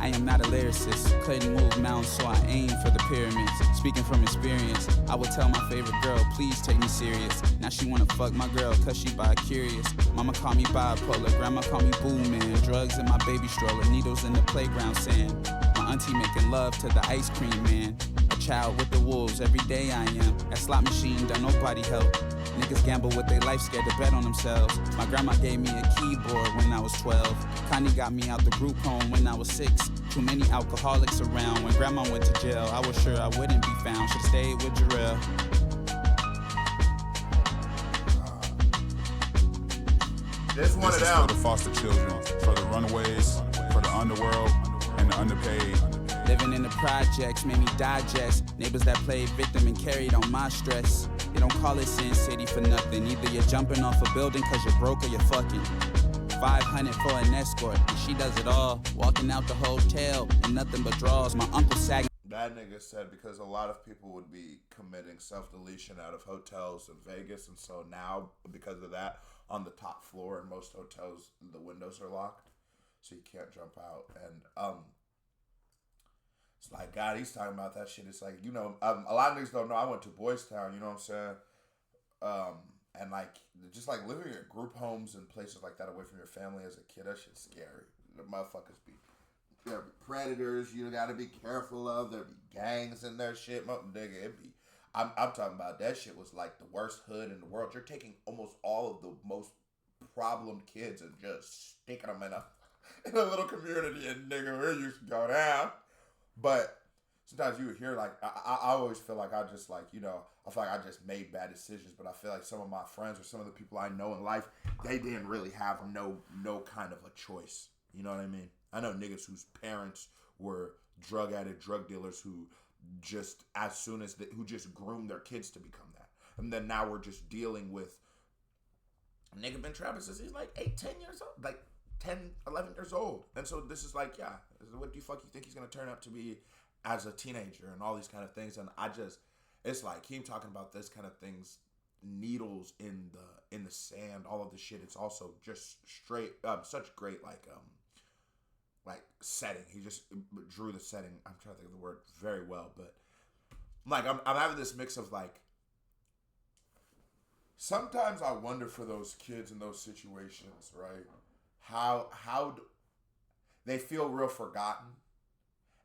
S3: I am not a lyricist, couldn't move mountains, so I aim for the pyramids. Speaking from experience, I would tell my favorite girl, please take me serious. Now she wanna fuck my girl, cause she bi-curious. Mama call me bipolar, grandma call me boo man. Drugs in my baby stroller, needles in the playground sand. My auntie making love to the ice cream man. A child with the wolves, every day I am. That slot machine, don't nobody help. Niggas gamble with their life, scared to bet on themselves. My grandma gave me a keyboard when I was 12. Connie got me out the group home when I was 6. Too many alcoholics around. When grandma went to jail, I was sure I wouldn't be found. Should've stayed with Jarrell.
S1: This one of them.
S6: For the foster children, for the runaways, for the underworld, and the underpaid.
S3: Living in the projects made me digest. Neighbors that played victim and carried on my stress. They don't call it Sin City for nothing. Either you're jumping off a building cause you're broke or you're fucking. 500 for an escort, and she does it all. Walking out the hotel and nothing but draws. My uncle sagging.
S1: That nigga said because a lot of people would be committing self-deletion out of hotels in Vegas, and so now, because of that, on the top floor in most hotels, the windows are locked, so you can't jump out. And it's like, God, he's talking about that shit. It's like, you know, a lot of niggas don't know I went to Boys Town, you know what I'm saying? And like, just like living in group homes and places like that away from your family as a kid, that shit's scary. The motherfuckers there be predators you gotta be careful of. There be gangs in their shit. Nigga, I'm talking about that shit was like the worst hood in the world. You're taking almost all of the most problem kids and just sticking them in a little community, and nigga, where you should go down. But sometimes you would hear like, I always feel like I just like, you know, I feel like I just made bad decisions, but I feel like some of my friends or some of the people I know in life, they didn't really have no kind of a choice. You know what I mean? I know niggas whose parents were drug addict, drug dealers who just, as soon as, who just groomed their kids to become that. And then now we're just dealing with, a nigga been trapping since he's like 8, 10 years old, like 10, 11 years old. And so this is like, yeah, what do you think he's going to turn up to be as a teenager and all these kind of things. And it's like Keem talking about this kind of things, needles in the sand, all of the shit. It's also just straight, such great like setting. He just drew the setting. I'm trying to think of the word very well, but like I'm having this mix of like, sometimes I wonder for those kids in those situations, right? How they feel real forgotten,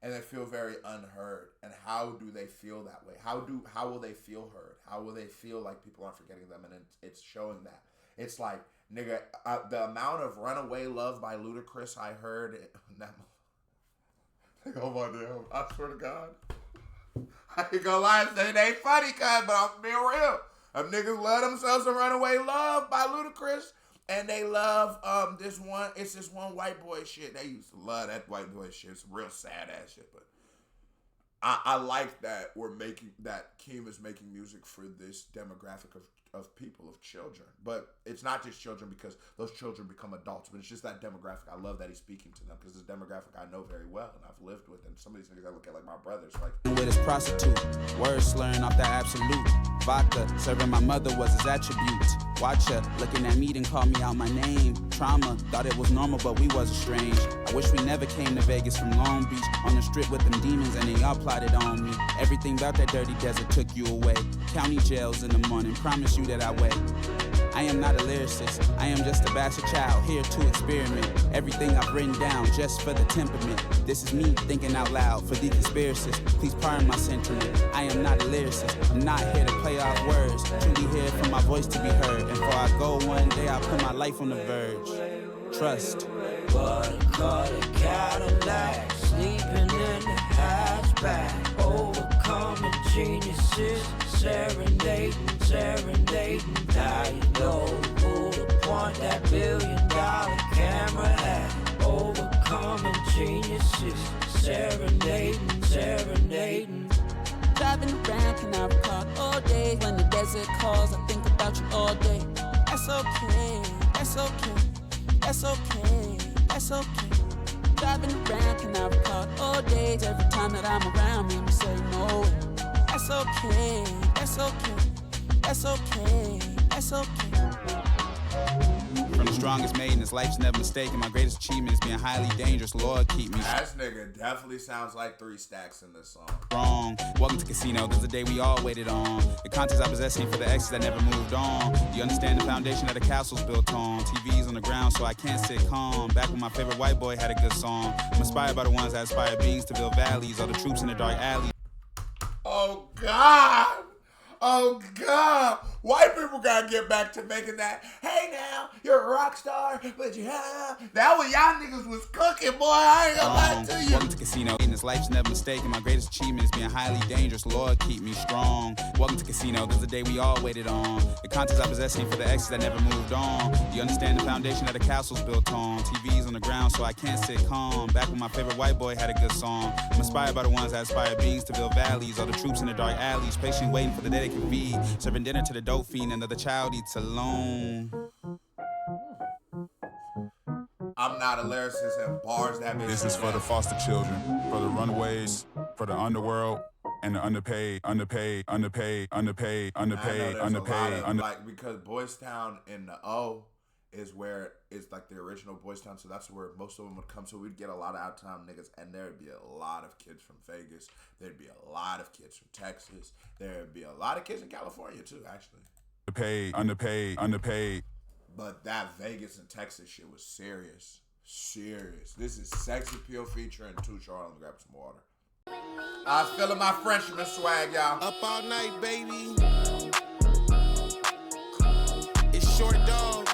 S1: and they feel very unheard. And how do they feel that way? How will they feel heard? How will they feel like people aren't forgetting them? And it's showing that. It's like, nigga, the amount of runaway love by Ludacris I heard. Oh my damn! I swear to God, I ain't gonna lie and say it ain't funny, cuz, but I'm being real. Them niggas love themselves some runaway love by Ludacris. And they love this one white boy shit. They used to love that white boy shit. It's real sad ass shit, but I like that Keem is making music for this demographic of people, of children. But it's not just children because those children become adults, but it's just that demographic. I love that he's speaking to them because this demographic I know very well and I've lived with, and some of these niggas I look at like my brothers. Like,
S3: with his prostitute, words slurring off that absolute. Vodka, serving my mother was his attribute. Watch her, looking at me, then call me out my name. Trauma, thought it was normal, but we was estranged. I wish we never came to Vegas from Long Beach. On the strip with them demons, and they all plotted on me. Everything about that dirty desert took you away. County jails in the morning, promise you that I wait. I I am not a lyricist, I am just a bastard child here to experiment. Everything I've written down just for the temperament. This is me thinking out loud for the conspiracists. Please pardon my sentiment. I am not a lyricist, I'm not here to play off words. Truly here for my voice to be heard. And before I go one day, I'll put my life on the verge. Trust.
S7: What a car, a Cadillac, sleeping in the hatchback, overcoming geniuses, serenading, now you know who to point that $1 billion camera at, overcoming geniuses, serenading.
S3: Driving around Canary Park all day. When the desert calls, I think about you all day. That's okay, that's okay, that's okay, that's okay. Driving around Canary Park all day. Every time that I'm around, make me say no. That's okay, that's okay, that's okay, that's okay. From the strongest made in this life's never mistaken. My greatest achievement is being highly dangerous. Lord, keep me
S1: That nigga definitely sounds like 3 Stacks in this song.
S3: strong. Welcome to Casino, this is the day we all waited on. The contents I possess ain't for the exes that never moved on. Do you understand the foundation that the castle's built on? TV's on the ground, so I can't sit calm. Back when my favorite white boy had a good song. I'm inspired by the ones that inspire beings to build valleys. All the troops in the dark alleys.
S1: Oh, God. Oh, God. White people gotta get back to making that, hey, now, you're a rock star, but you have. That was y'all niggas was cooking, boy. I ain't gonna lie to you.
S3: Welcome to Casino. In this life's never mistaken. My greatest achievement is being highly dangerous. Lord, keep me strong. Welcome to Casino. This is the day we all waited on. The contents I possess ain't for the exes that never moved on. Do you understand the foundation that the castle's built on? TV's on the ground, so I can't sit calm. Back when my favorite white boy had a good song. I'm inspired by the ones that inspire beings to build valleys. All the troops in the dark alleys, patiently waiting for the day they can feed. Serving dinner to the dope fiend, another child eats alone.
S1: I'm not a lyricist and bars that bitch.
S6: This is for the foster children, for the runaways, for the underworld, and the underpaid.
S1: Like, because Boys Town in the O is where it's like the original Boys Town, so that's where most of them would come. So we'd get a lot of out of town niggas, and there'd be a lot of kids from Vegas. There'd be a lot of kids from Texas. There'd be a lot of kids in California too, actually.
S6: Underpaid.
S1: But that Vegas and Texas shit was serious. This is Sex Appeal featuring Too Short. I'm gonna grab some water. I was feeling my Frenchman swag, y'all.
S8: Up all night, baby. It's Short Dog.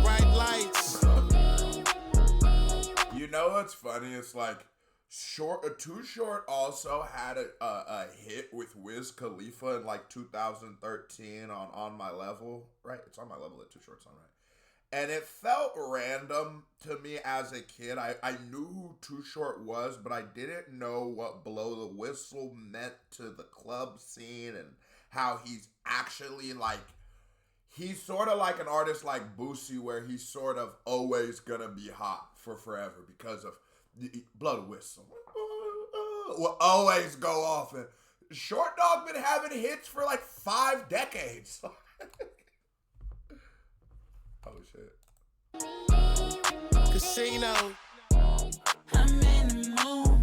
S8: Bright lights.
S1: You know what's funny? It's like Too Short also had a hit with Wiz Khalifa in like 2013 on My Level, right? It's On My Level that Too Short's on, right? And it felt random to me as a kid. I knew who Too Short was, but I didn't know what Blow the Whistle meant to the club scene and how he's actually like, he's sort of like an artist like Boosie, where he's sort of always gonna be hot for forever because of Blow the Whistle. Will always go off. And Short Dog been having hits for like 5 decades. Oh shit.
S8: Casino.
S4: I'm in the mood.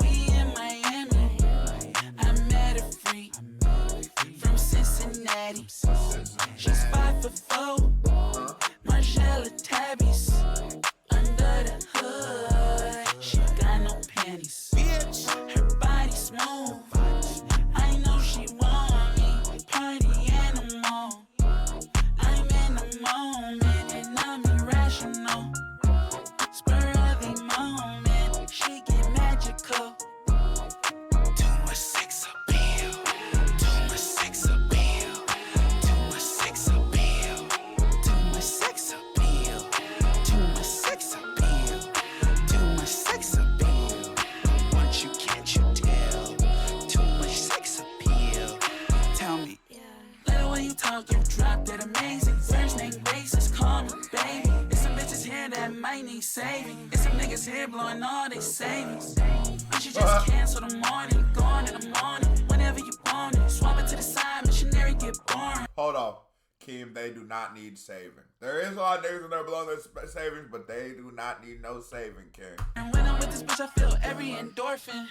S4: We in Miami. I met a freak from Cincinnati. She's 5'4", Marcella Tabbies. Under the hood, she got no panties.
S8: Bitch.
S4: Her body smooth. I know she want me. Party animal. I'm in the moment and I'm irrational. Spur of the moment, she get magical. Too much sex appeal. Too much sex appeal. Too much sex appeal. Too much sex appeal. Too much sex appeal. Too much sex appeal. Once you can't you tell. Too much sex appeal. Tell me. Let the way you talk, you drop that amazing. First name basis, call me baby. There's some bitches here that might need saving. There's some niggas here blowing all their savings. You should just cancel the morning, gone in the morning. Whenever you want it, swap it to the side, missionary get boring.
S1: Hold on. Keem, they do not need saving. There is a lot of niggas in there blowing their savings, but they do not need no saving, King.
S4: And when I'm with this bitch, I feel every endorphin.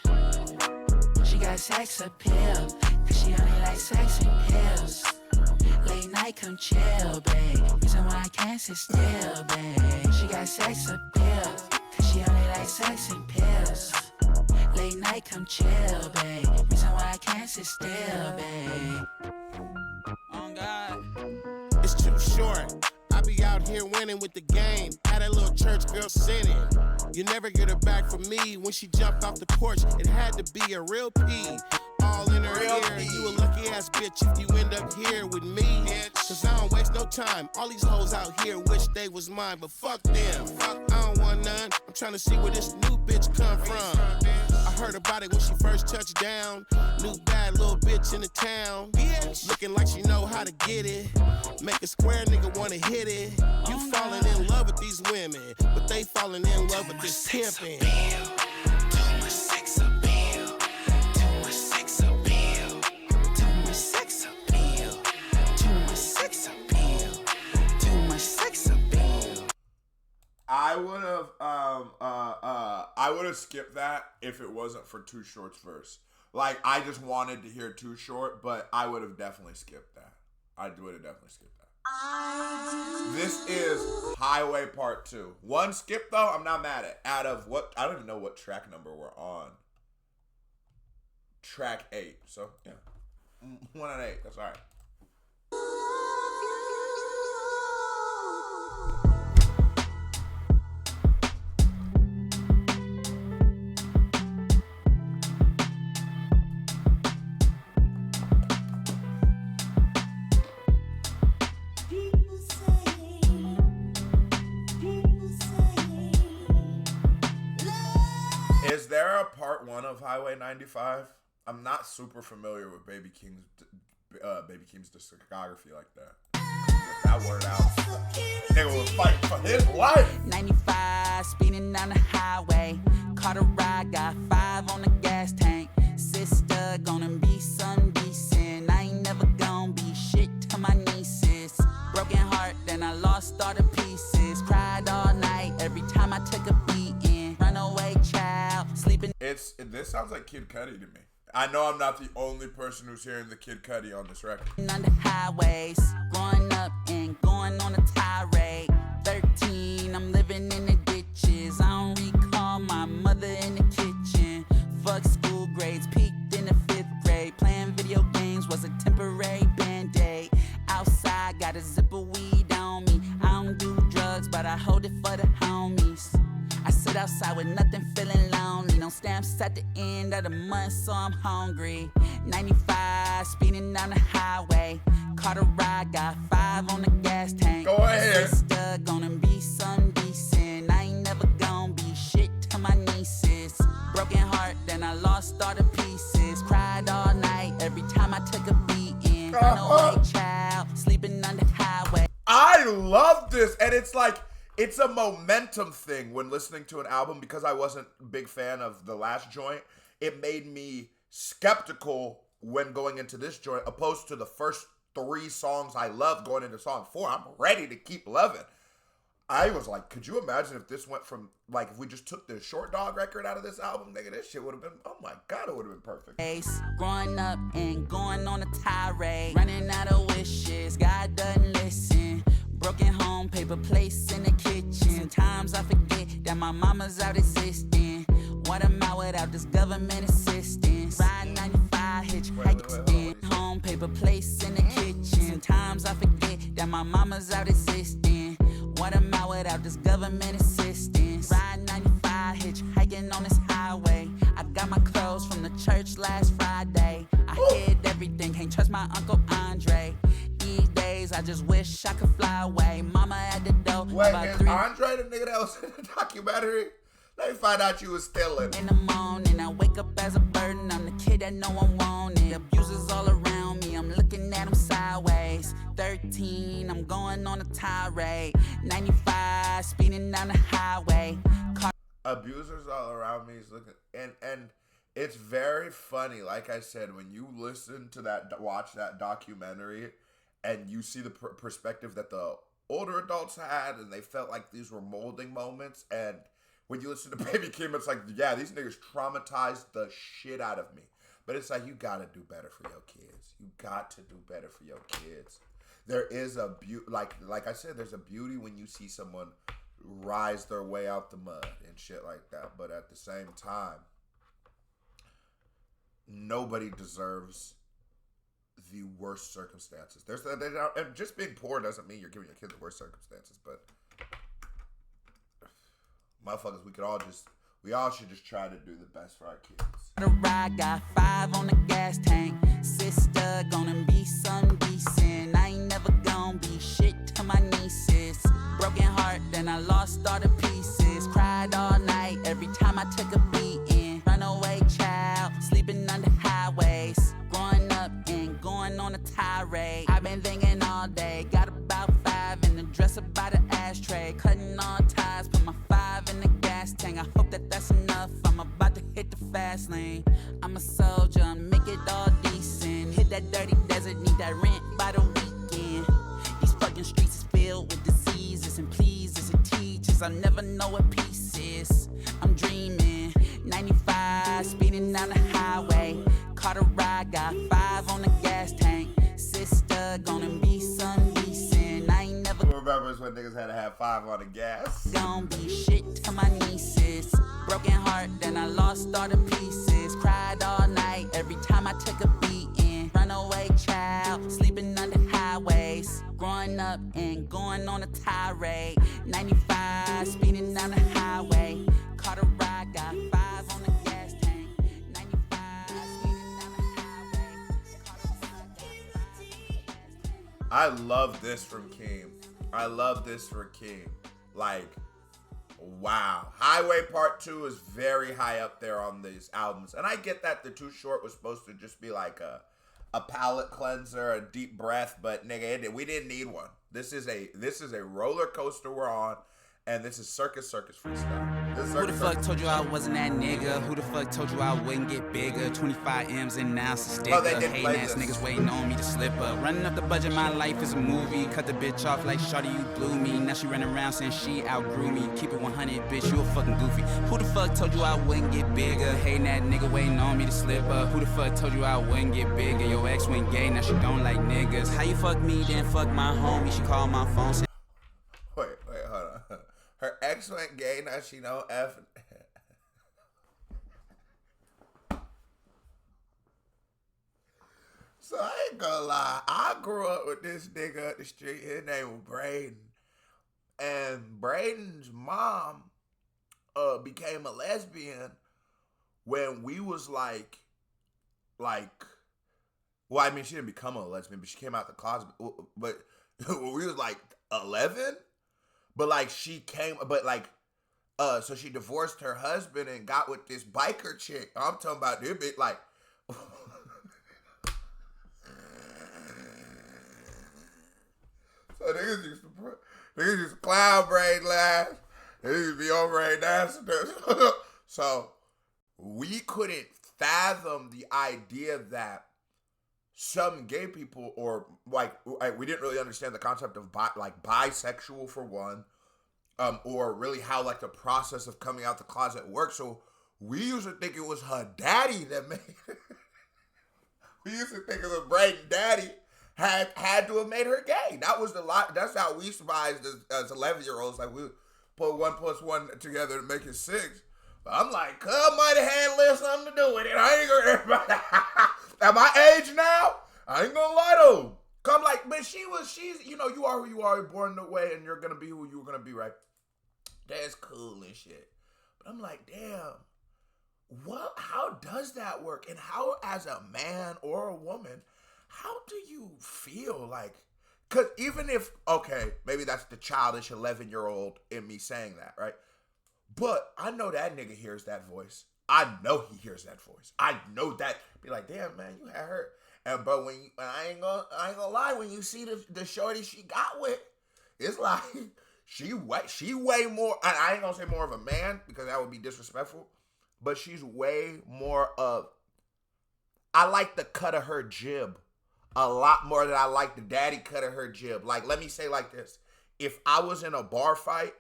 S4: She got sex appeal, Cause she only like sex and pills. Late night, come chill, babe. Reason why I can't sit still, babe. She got sex appeal. Cause she only like sex and pills. Late night, come chill, babe. Reason why I can't sit still, babe. Oh God.
S8: It's too short. I be out here winning with the game. Had that little church girl sinning. You never get her back from me. When she jumped off the porch, it had to be a real pee. All in her ear. You a lucky ass bitch if you end up here with me. Cause I don't waste no time. All these hoes out here wish they was mine, but fuck them. I don't want none. I'm trying to see where this new bitch come from. I heard about it when she first touched down. New bad little bitch in the town. Looking like she know how to get it. Make a square nigga wanna hit it. You falling in love with these women, but they falling in love with this pimping.
S4: Too much sex appeal. Too much sex appeal. Too much sex appeal. Too much sex appeal. Too much sex appeal.
S1: I would have skipped that if it wasn't for Too Short's verse. Like, I just wanted to hear Too Short, but I would have definitely skipped that. I would have definitely skipped that. This is Highway Part 2. One skip, though, I'm not mad at. Out of what? I don't even know what track number we're on. Track 8. So, yeah. 1 out of 8. That's all right. Is there a part 1 of Highway 95? I'm not super familiar with Baby Keem's discography like that. Get that word out. Nigga was fighting for his life.
S3: 95, speeding down the highway. Caught a ride, got 5 on the gas tank. Sister, gonna be some decent. I ain't never gonna be shit to my nieces. Broken heart, then I lost all the pieces. Cried all night every time I took a beating. Runaway child, sleeping.
S1: This sounds like Kid Cudi to me. I know I'm not the only person who's hearing the Kid Cudi on this record.
S3: On the highways, growing up and going on a tirade. 13, I'm living in the ditches. I don't recall my mother in the kitchen. Fuck school grades, peaked in the 5th grade. Playing video games was a temporary band-aid. Outside, got a zip of weed on me. I don't do drugs, but I hold it for the homies. I sit outside with nothing, feeling lonely. No stamps at the end of the month, so I'm hungry. 95, speeding down the highway. Caught a ride, got 5 on the gas tank.
S1: Go ahead.
S3: Sister, gonna be some decent. I ain't never gonna be shit to my nieces. Broken heart, then I lost all the pieces. Cried all night every time I took a beating. Runaway child, sleeping on the highway.
S1: I love this, and it's like, it's a momentum thing when listening to an album. Because I wasn't a big fan of the last joint, it made me skeptical when going into this joint, opposed to the first 3 songs I loved going into song 4. I'm ready to keep loving. I was like, could you imagine if this went from, like, if we just took the Short Dog record out of this album, nigga, this shit would have been, oh my God, it would have been perfect.
S3: Growing up and going on a tirade. Running out of wishes, God doesn't listen. Broken home, paper plates in the kitchen. Sometimes I forget that my mama's out existing. What am I without this government assistance? Ride 95, hitchhiking. Home, paper plates in the kitchen. Sometimes I forget that my mama's out existing. What am I without this government assistance? Ride 95, hitchhiking on this highway. I got my clothes from the church last Friday. I hid everything, can't trust my Uncle Andre. These days, I just wish I could fly away. Mama at the door.
S1: Wait, is Andre the nigga that was in the documentary? Let me find out you was stealing.
S3: In the morning, I wake up as a burden. I'm the kid that no one wanted. Abusers all around me, I'm looking at them sideways. 13, I'm going on a tirade. 95, speeding down the highway.
S1: Abusers all around me is looking, and it's very funny. Like I said, when you listen to that, watch that documentary, and you see the perspective that the older adults had, and they felt like these were molding moments. And when you listen to Baby Keem, it's like, yeah, these niggas traumatized the shit out of me. But it's like, you gotta do better for your kids. You got to do better for your kids. There is a beauty, like I said, there's a beauty when you see someone rise their way out the mud and shit like that. But at the same time, nobody deserves the worst circumstances. And just being poor doesn't mean you're giving your kids the worst circumstances, but motherfuckers, we all should just try to do the best for our kids.
S3: The ride got 5 on the gas tank. Sister gonna be some decent. I ain't never gonna be shit to my nieces. Broken heart, then I lost all the pieces. Cried all night every time I took a beating. Runaway child, sleeping under highways. Growing up and going on a tirade. I've been thinking all day. Got about 5 in the dresser by the ashtray. Cutting all ties, put my 5 in the gas tank. I hope that that's enough. I'm about to hit the fast lane. I'm a soldier, make it all decent. Hit that dirty desert, need that rent by the weekend. These fucking streets is filled with diseases and pleases and teachers. I'll never know what peace is. I'm dreaming, 95, speeding down the highway. Caught a ride, got 5 on the gas tank. Sister gonna be some decent. I ain't never
S1: remembers when niggas had to have 5 on the gas.
S3: Gonna be shit to my nieces. Broken heart, then I lost all the pieces. Cried all night every time I took a beating. Runaway child, sleeping under highways. Growing up and going on a tirade. 95, speeding down the highway. Caught a ride, got 5 on the gas tank. 95, speeding down the highway. Caught a ride, got 5 on the gas tank.
S1: I love this from Keem. I love this for Keem. Like, wow. Highway Part 2 is very high up there on these albums. And I get that the Too Short was supposed to just be like a palate cleanser, a deep breath, but nigga, we didn't need one. This is a roller coaster we're on. And this is Circus Freestyle.
S3: Who the fuck told you I wasn't that nigga? Who the fuck told you I wouldn't get bigger? 25 M's and now it's a sticker. Hating ass niggas waiting on me to slip up. Running up the budget, my life is a movie. Cut the bitch off like shawty, you blew me. Now she running around saying she outgrew me. Keep it 100, bitch, you a fucking goofy. Who the fuck told you I wouldn't get bigger? Hating that nigga waiting on me to slip up. Who the fuck told you I wouldn't get bigger? Your ex went gay, now she don't like niggas. How you fuck me, then fuck my homie? She called my phone saying,
S1: Wait, hold on. Her ex went gay, now she know F. So I ain't gonna lie. I grew up with this nigga up the street. His name was Braden. And Braden's mom became a lesbian when we was like, well, I mean, she didn't become a lesbian, but she came out the closet. But when we was like 11, but like she came, but like, so she divorced her husband and got with this biker chick. I'm talking about this bitch, like, so niggas used to clown Braid laugh. They used to be over Braid dancing. So we couldn't fathom the idea that some gay people, or like we didn't really understand the concept of bisexual for one, or really how like the process of coming out the closet works. So we used to think it was her daddy that made it. We used to think it was Braden's daddy had to have made her gay. That was that's how we survived as 11-year-olds. Like, we put 1 + 1 together to make it 6. But I'm like, cuz might have had a little something to do with it. I ain't gonna. At my age now, I ain't gonna lie to him. Come like, but she's, you know, you are who you are, you're born the way, and you're gonna be who you're gonna be, right? That's cool and shit. But I'm like, damn, how does that work? And how, as a man or a woman, how do you feel like, cause even if, okay, maybe that's the childish 11-year-old in me saying that, right? But I know that nigga hears that voice. I know he hears that voice. I know that. Be like, damn, man, you had her. And but when I ain't gonna lie, when you see the shorty she got with, it's like she way more. I ain't gonna say more of a man because that would be disrespectful. But she's way more of. I like the cut of her jib a lot more than I like the daddy cut of her jib. Like, let me say like this: if I was in a bar fight,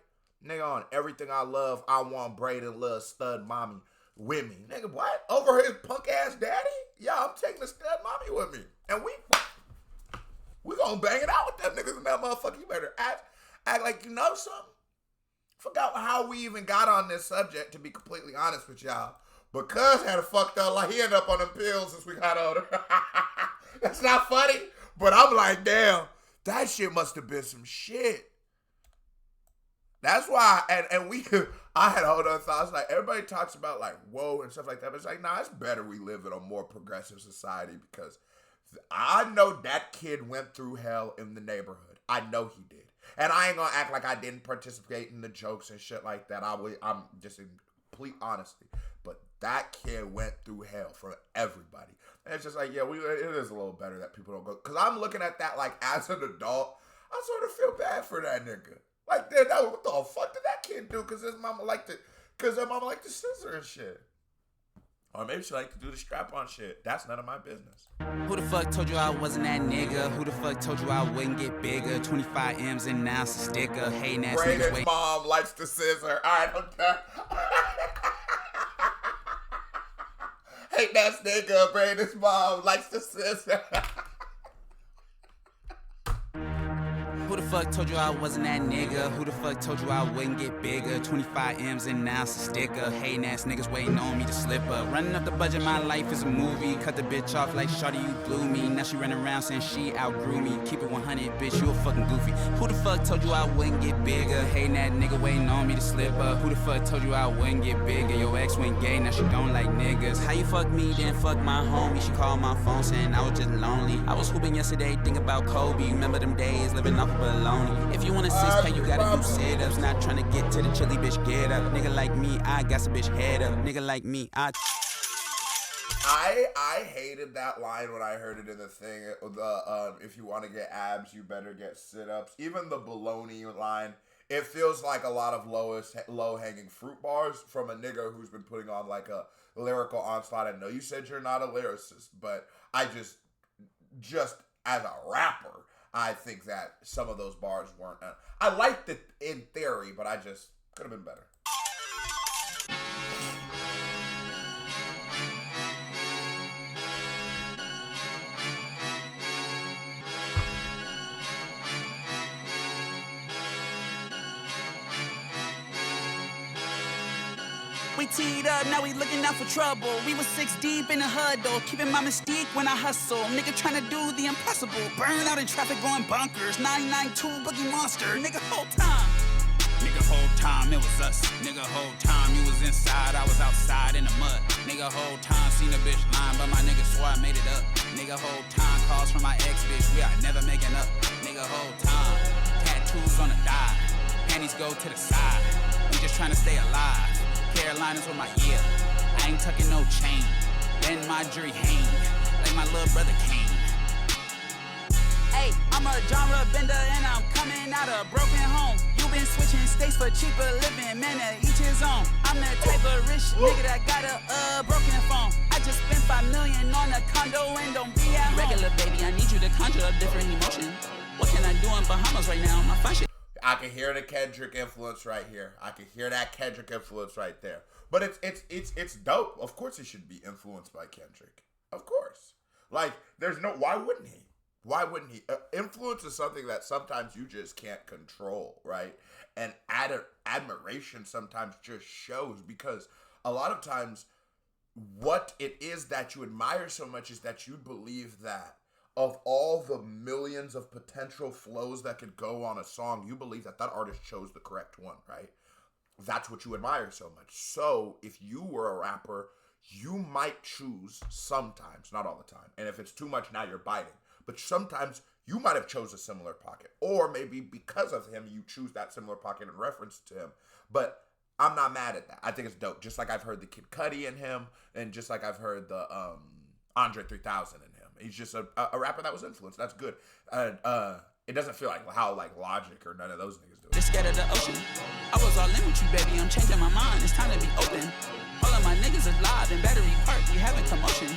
S1: nigga, on everything I love, I want Braden little stud mommy with me. Nigga, what? Over his punk ass daddy? even got on this subject, to be completely honest with y'all. But Cuz had a fucked up, like he ended up on them pills since we got older. That's not funny, but I'm like, damn, that shit must have been some shit. That's why, I had a whole other thoughts. Like, everybody talks about, like, whoa and stuff like that. But it's like, nah, it's better we live in a more progressive society because I know that kid went through hell in the neighborhood. I know he did. And I ain't gonna act like I didn't participate in the jokes and shit like that. I'm just in complete honesty. But that kid went through hell for everybody. And it's just like, yeah, it is a little better that people don't go. Because I'm looking at that, like, as an adult, I sort of feel bad for that nigga. Like, what the fuck did that kid do? Because his mama liked to scissor and shit. Or maybe she liked to do the strap-on shit. That's none of my business.
S3: Who the fuck told you I wasn't that nigga? Who the fuck told you I wouldn't get bigger? 25 M's and now it's a sticker. Hey, ass niggas wait.
S1: Mom likes to scissor. All right, I'm done. Hey, that nigga, Braden's mom likes to scissor.
S3: Who the fuck told you I wasn't that nigga? Who the fuck told you I wouldn't get bigger? 25 M's and now it's a sticker. Hating ass niggas waiting on me to slip up. Running up the budget, my life is a movie. Cut the bitch off like shawty, you blew me. Now she running around saying she outgrew me. Keep it 100, bitch, you a fucking goofy. Who the fuck told you I wouldn't get bigger? Hating that nigga waiting on me to slip up. Who the fuck told you I wouldn't get bigger? Your ex went gay, now she don't like niggas. How you fuck me, then fuck my homie? She called my phone saying I was just lonely. I was hooping yesterday, thinking about Kobe. Remember them days, living off of baloney. If you want a 6K, you gotta do sit-ups. Not trying to get to the chili, bitch, get up. Nigga like me, I got some bitch head up. Nigga like me, I
S1: hated that line when I heard it in the thing. If you want to get abs, you better get sit-ups. Even the baloney line, it feels like a lot of low-hanging fruit bars from a nigga who's been putting on like a lyrical onslaught. I know you said you're not a lyricist, but I just as a rapper, I think that some of those bars weren't. I liked it in theory, but I just could have been better.
S3: We teed up, now we looking out for trouble. We was 6 deep in the huddle, keeping my mystique when I hustle. Nigga trying to do the impossible, burn out in traffic going bunkers. 992 Boogie Monster, nigga whole time. Nigga whole time it was us. Nigga whole time you was inside, I was outside in the mud. Nigga whole time seen a bitch lying, but my nigga swore I made it up. Nigga whole time calls from my ex bitch, we are never making up. Nigga whole time, tattoos on the thigh, panties go to the side. We just trying to stay alive. Carolinas with my ear, I ain't tucking no chain. Letting my jury hang, like my little brother Keem. Hey, I'm a genre bender and I'm coming out of broken home. You been switching states for cheaper living, man, each his own. I'm the type of rich nigga that got a broken phone. I just spent $5 million on a condo and don't be at home. Regular baby, I need you to conjure up different emotion. What can I do in Bahamas right now? My fun shit.
S1: I can hear the Kendrick influence right here. I can hear that Kendrick influence right there. But it's dope. Of course he should be influenced by Kendrick. Of course. Like, why wouldn't he? Why wouldn't he? Influence is something that sometimes you just can't control, right? And admiration sometimes just shows, because a lot of times what it is that you admire so much is that you believe that of all the millions of potential flows that could go on a song, you believe that artist chose the correct one, right? That's what you admire so much. So if you were a rapper, you might choose sometimes, not all the time. And if it's too much, now you're biting. But sometimes you might have chose a similar pocket. Or maybe because of him, you choose that similar pocket in reference to him. But I'm not mad at that. I think it's dope. Just like I've heard the Kid Cudi in him, and just like I've heard the Andre 3000 in him. He's just a rapper that was influenced. That's good. It doesn't feel like how Logic or none of those niggas do it.
S3: Just scared of the ocean. I was all in with you, baby. I'm changing my mind. It's time to be open. All of my niggas is live in battery park. We having commotion.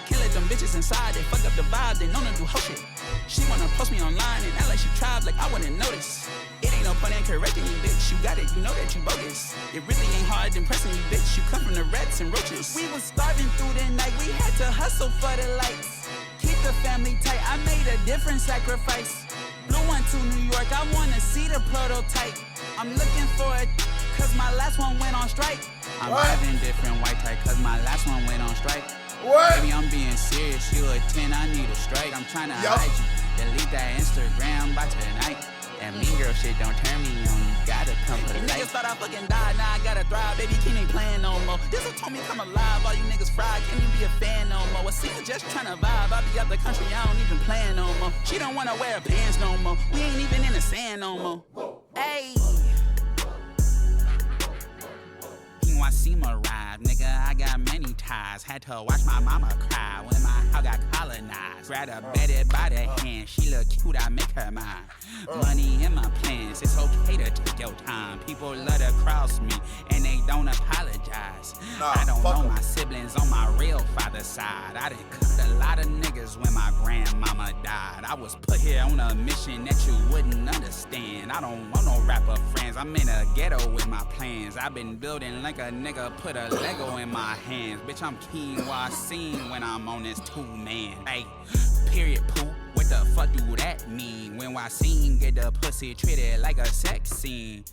S3: Can't let them bitches inside. They fuck up the vibe. They know to do hoe shit. She wanna post me online and act like she tried, like I wouldn't notice. It ain't no point in correcting you, bitch. You got it. You know that you bogus. It really ain't hard impressing you, bitch. You come from the rats and roaches. We was starving through the night. We had to hustle for the lights. Keep the family tight. I made a different sacrifice. Blew one to New York. I wanna see the prototype. I'm looking for it, cause cause my last one went on strike. I'm having different white type cause my last one went on strike.
S1: What?
S3: Baby, I'm being serious. You a 10, I need a strike. I'm trying to hide you. Delete that Instagram by tonight. That mean girl shit don't turn me on. You gotta come for the light. Niggas thought I fucking died, now I gotta thrive. Baby, Keem ain't playing no more. This one told me come alive. All you niggas fried, can't even be a fan no more. A singer just tryna vibe. I be out the country, I don't even plan no more. She don't wanna wear pants no more. We ain't even in the sand no more. Hey. I see my ride, nigga, I got many ties. Had to watch my mama cry when my house got colonized. Grab her better by the hand, she look cute, I make her mine. Money in my plans, it's okay to take your time. People love to cross me, and they don't apologize. I don't know my siblings on my real father's side. I done cut a lot of niggas when my grandmama died. I was put here on a mission that you wouldn't understand. I don't want no rapper friends, I'm in a ghetto with my plans. I've been building like a nigga put a Lego in my hands. Bitch, I'm keen what I seen when I'm on this 2-man. Hey, period, poo. What the fuck do that mean? When I seen get the pussy treated like a sex scene.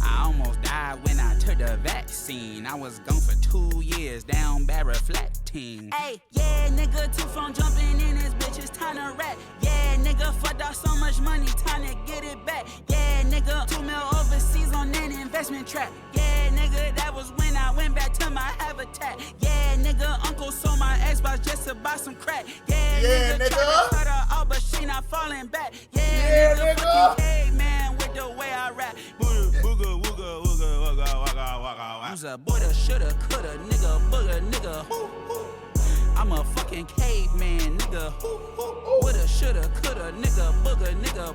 S3: I almost died when I took the vaccine. I was gone for 2 years, down bad reflecting. Hey, yeah, nigga, 2 phone jumping in this bitch, it's time to rap. Yeah, nigga, fucked off so much money, time to get it back. Yeah, nigga, 2 mil overseas on an investment track. Yeah, nigga, that was when I went back to my habitat. Yeah, nigga, uncle sold my Xbox just to buy some crack. Yeah, nigga, tried to cut her out, but she not falling back. Yeah, nigga, fucking caveman with the way I rap. Booga, wooga, wooga, wugga, wugga, wugga. You's a boulda, shoulda, coulda, nigga, booga, nigga. I'm a fucking caveman, nigga. Woulda, shoulda, coulda, nigga, booga, nigga.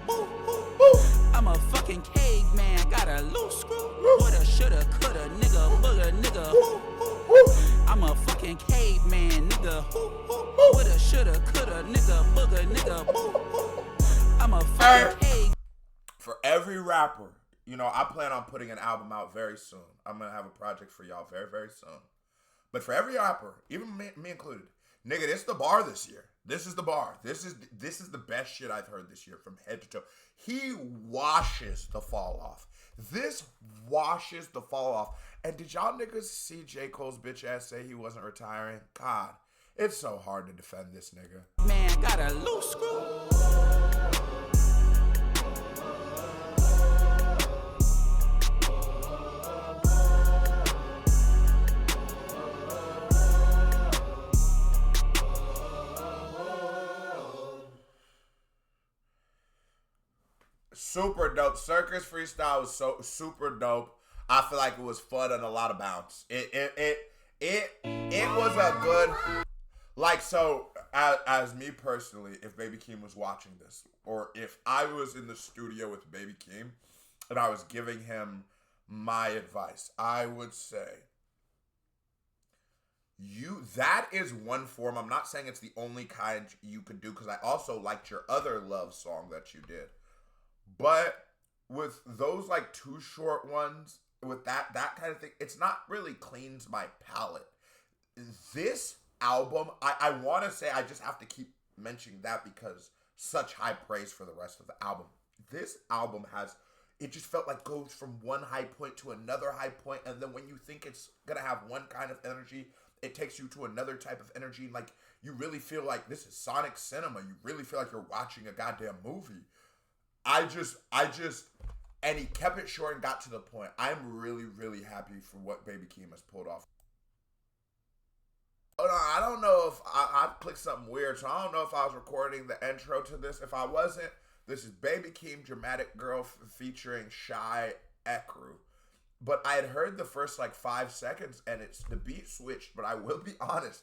S3: I'm a fucking caveman, got a loose screw. Woulda, shoulda, coulda, nigga, booga, nigga. I'm a fucking caveman, nigga. Woulda, shoulda, coulda, nigga, booga, nigga. I'm a fucking caveman.
S1: For every rapper, you know, I plan on putting an album out very soon. I'm going to have a project for y'all very, very soon. But for every rapper, even me included, nigga, this is the bar this year. This is the bar. This is the best shit I've heard this year from head to toe. He washes the fall off. This washes the fall off. And did y'all niggas see J. Cole's bitch ass say he wasn't retiring? God, it's so hard to defend this nigga.
S3: Man, got a loose screw.
S1: Super dope. Circus Freestyle was so super dope. I feel like it was fun and a lot of bounce. It was a good, like, so as me personally, if Baby Keem was watching this, or if I was in the studio with Baby Keem and I was giving him my advice, I would say, that is one form. I'm not saying it's the only kind you could do, because I also liked your other love song that you did. But with those like 2 short ones, with that kind of thing, it's not really cleans my palate. This album, I want to say, I just have to keep mentioning that because such high praise for the rest of the album. This album it just felt like goes from one high point to another high point, and then when you think it's gonna have one kind of energy, it takes you to another type of energy. Like, you really feel like this is Sonic cinema. You really feel like you're watching a goddamn movie. And he kept it short and got to the point. I'm really, really happy for what Baby Keem has pulled off. Hold on, I don't know if I clicked something weird, so I don't know if I was recording the intro to this. If I wasn't, this is Baby Keem, Dramatic Girl featuring Shy Ekru. But I had heard the first like 5 seconds and the beat switched, but I will be honest,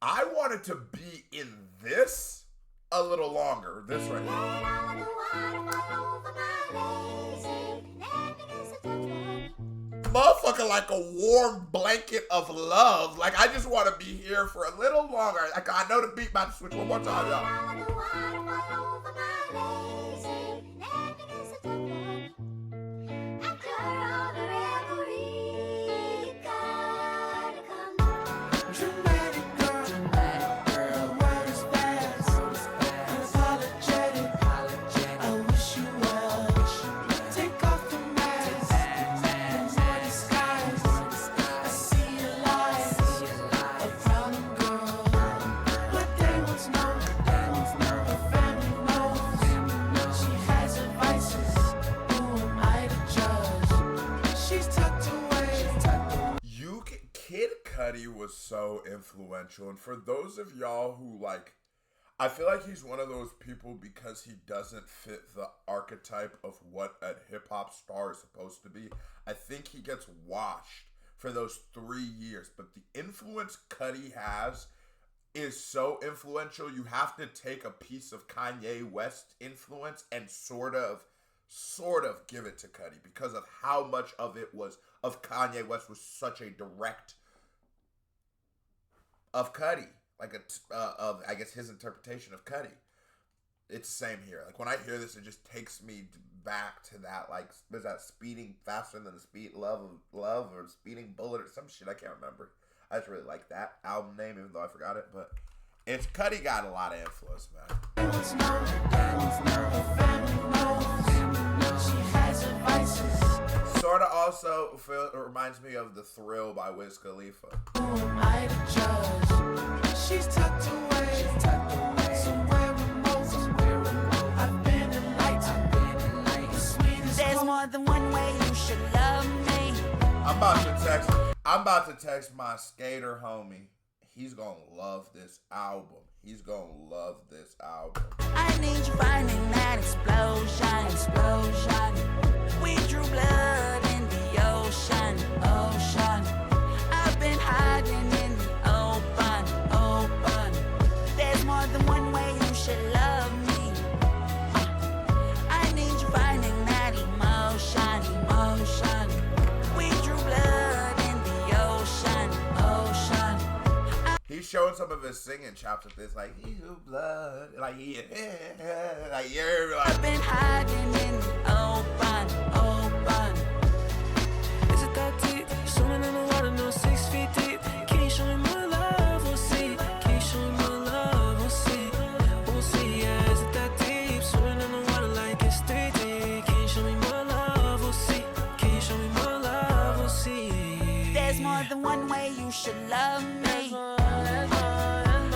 S1: I wanted to be in this a little longer. This right here. Motherfucker, like a warm blanket of love. Like, I just want to be here for a little longer. Like, I know the beat about to switch one more time, y'all. so influential. And for those of y'all who like, I feel like he's one of those people because he doesn't fit the archetype of what a hip-hop star is supposed to be. I think he gets washed for those 3 years. But the influence Cudi has is so influential. You have to take a piece of Kanye West influence and sort of give it to Cudi because of how much of it was, of Kanye West was such a direct of Cudi. Like of I guess his interpretation of Cudi. It's the same here. Like when I hear this, it just takes me back to that. Like there's that speeding faster than the speed love or speeding bullet or some shit. I can't remember. I just really like that album name, even though I forgot it. But it's Cudi got a lot of influence, man. Sort of also reminds me of The Thrill by Wiz Khalifa.
S7: Who am I to judge? She's tucked away. Somewhere remote. I've been in light. The sweetest. There's more than one way you should love me.
S1: I'm about to text my skater homie. He's gonna love this album.
S7: I need you finding that explosion. We drew blood in the ocean. I've been hiding in the open. There's more than one way you should love me. I need you finding that emotion. We drew blood in the ocean.
S1: He's showing some of his singing chops with this, like he drew blood, like you're like.
S7: I've been hiding in the open.
S9: Is it that deep? Swimming in the water, no 6 feet deep. Can you show me more love? We'll see. Can you show me more love? We'll see. Yeah, is it that deep? Swimming in the water like it's 3 deep. Can you show me more love? We'll see. Can you show me more love? We'll see.
S7: There's more than one way you should love me.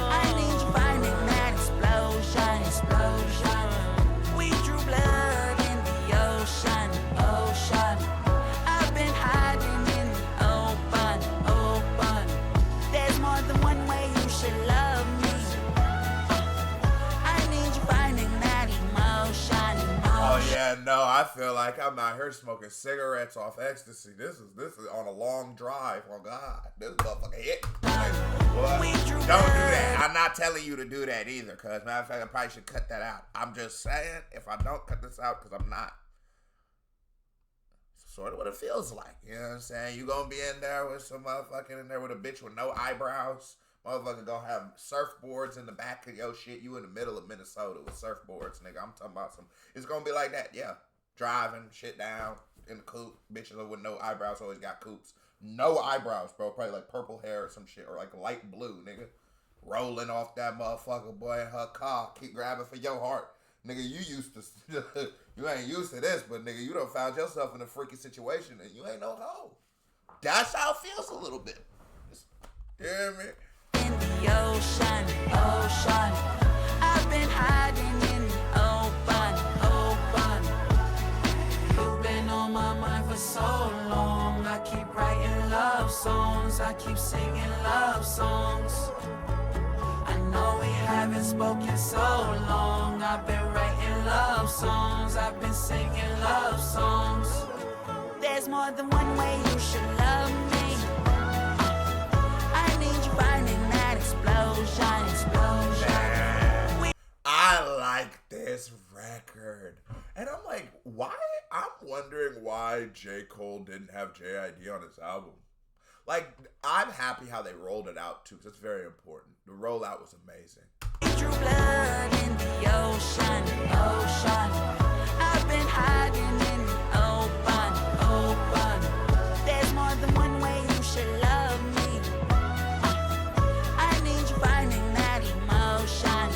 S7: I need you finding that explosion. We drew blood in the ocean. I've been hiding in the open. There's more than one way you should love me. I need you finding that emotion.
S1: Oh yeah, no, I feel like I'm out here smoking cigarettes off ecstasy. This is on a long drive. Oh God, this motherfucker hit. Like, don't do that. I'm not telling you to do that either, cause matter of fact, I probably should cut that out. I'm just saying, if I don't cut this out, cause I'm not. It's sort of what it feels like. You know what I'm saying? You gonna be in there with some motherfucking in there with a bitch with no eyebrows. Motherfucker gonna have surfboards in the back of your shit. You in the middle of Minnesota with surfboards, nigga. I'm talking about some. It's gonna be like that, yeah. Driving shit down in the coupe. Bitches with no eyebrows always got coupes. No eyebrows, bro. Probably like purple hair or some shit, or like light blue, nigga. Rolling off that motherfucker, boy, in her car. Keep grabbing for your heart, nigga. You used to, you ain't used to this, but nigga, you done found yourself in a freaky situation and you ain't no hoe. That's how it feels a little bit. You hear me?
S7: In the ocean. I've been hiding in the open. You've been on my mind for so long. I keep writing love songs. I keep singing love songs. I know we haven't spoken so long. I've been writing love songs. I've been singing love songs. There's more than one way you should love me. I need you finding that explosion.
S1: I like this record. And I'm like, why? I'm wondering why J. Cole didn't have J.I.D. on his album. Like, I'm happy how they rolled it out, too, because it's very important. The rollout was amazing.
S7: Drew blood in the ocean. I've been hiding in the open. There's more than one way you should love me. I need you finding that emotion.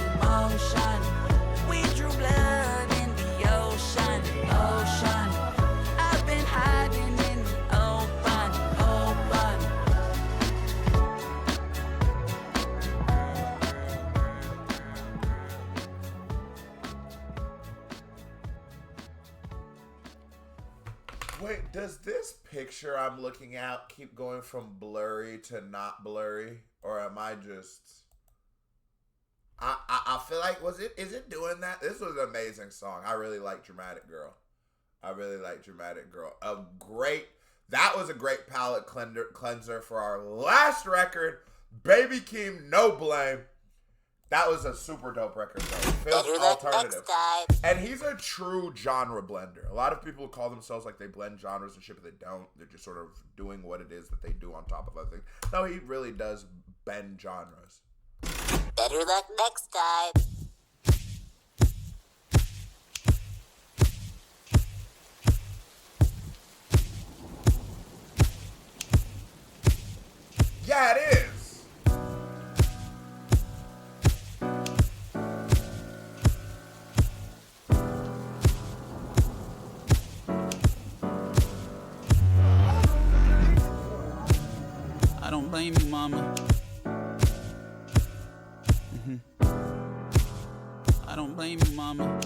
S7: We drew blood in the ocean. I've been hiding in the open.
S1: Wait, does this picture I'm looking at keep going from blurry to not blurry? or am I just? I feel like is it doing that? This was an amazing song. I really like Dramatic Girl. That was a great palate cleanser for our last record, Baby Keem, No Blame. That was a super dope record, though. It feels alternative. And he's a true genre blender. A lot of people call themselves like they blend genres and shit, but they don't. They're just sort of doing what it is that they do on top of other things. No, he really does bend genres.
S10: Better luck next time.
S1: Yeah, it is.
S3: I don't blame you, mama. I don't blame you, mama.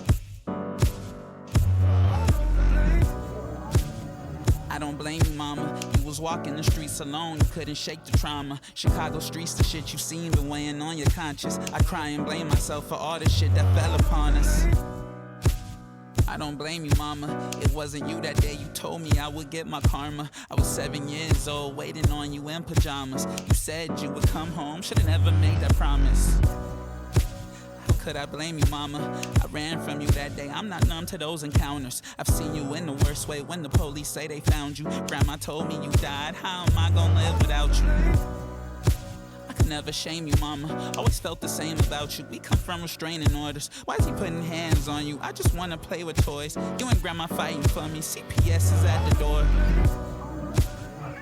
S3: I don't blame you, mama. You was walking the streets alone, you couldn't shake the trauma. Chicago streets, the shit you seen been weighing on your conscience. I cry and blame myself for all the shit that fell upon us. I don't blame you, mama. It wasn't you that day you told me I would get my karma. I was 7 years old, waiting on you in pajamas. You said you would come home, should've never made that promise. How could I blame you, mama? I ran from you that day, I'm not numb to those encounters. I've seen you in the worst way when the police say they found you. Grandma told me you died, how am I gonna live without you? I could never shame you, mama. Always felt the same about you. We come from restraining orders. Why is he putting hands on you? I just wanna play with toys. You and grandma fighting for me, CPS is at the door.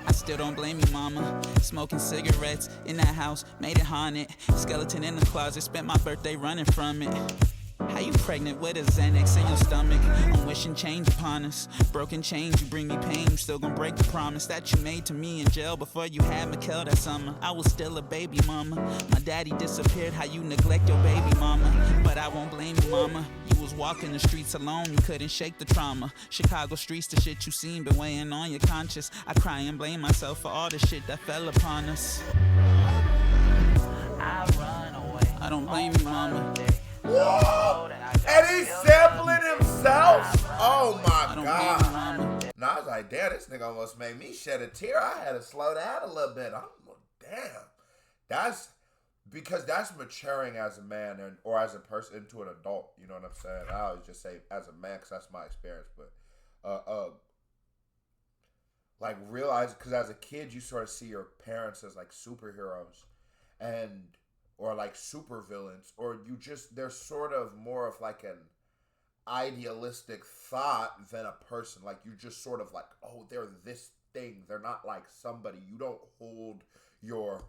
S3: I still don't blame you, mama. Smoking cigarettes in that house, made it haunted. Skeleton in the closet, spent my birthday running from it. How you pregnant with a Xanax in your stomach? I'm wishing change upon us. Broken chains, you bring me pain. You still gonna break the promise that you made to me in jail before you had Mikkel that summer. I was still a baby mama. My daddy disappeared, how you neglect your baby mama. But I won't blame you, mama. You was walking the streets alone, you couldn't shake the trauma. Chicago streets, the shit you seen been weighing on your conscience. I cry and blame myself for all the shit that fell upon us.
S7: I run away.
S3: I don't blame you, mama.
S1: Whoa! And he's sampling himself? Oh my god. And I was like, damn, this nigga almost made me shed a tear. I had to slow down a little bit. I'm like, damn. That's because that's maturing as a man or as a person into an adult. You know what I'm saying? I always just say as a man because that's my experience. But like realize, because as a kid you sort of see your parents as like superheroes or like super villains, or they're sort of more of like an idealistic thought than a person. Like you just sort of like, oh, they're this thing. They're not like somebody. You don't hold your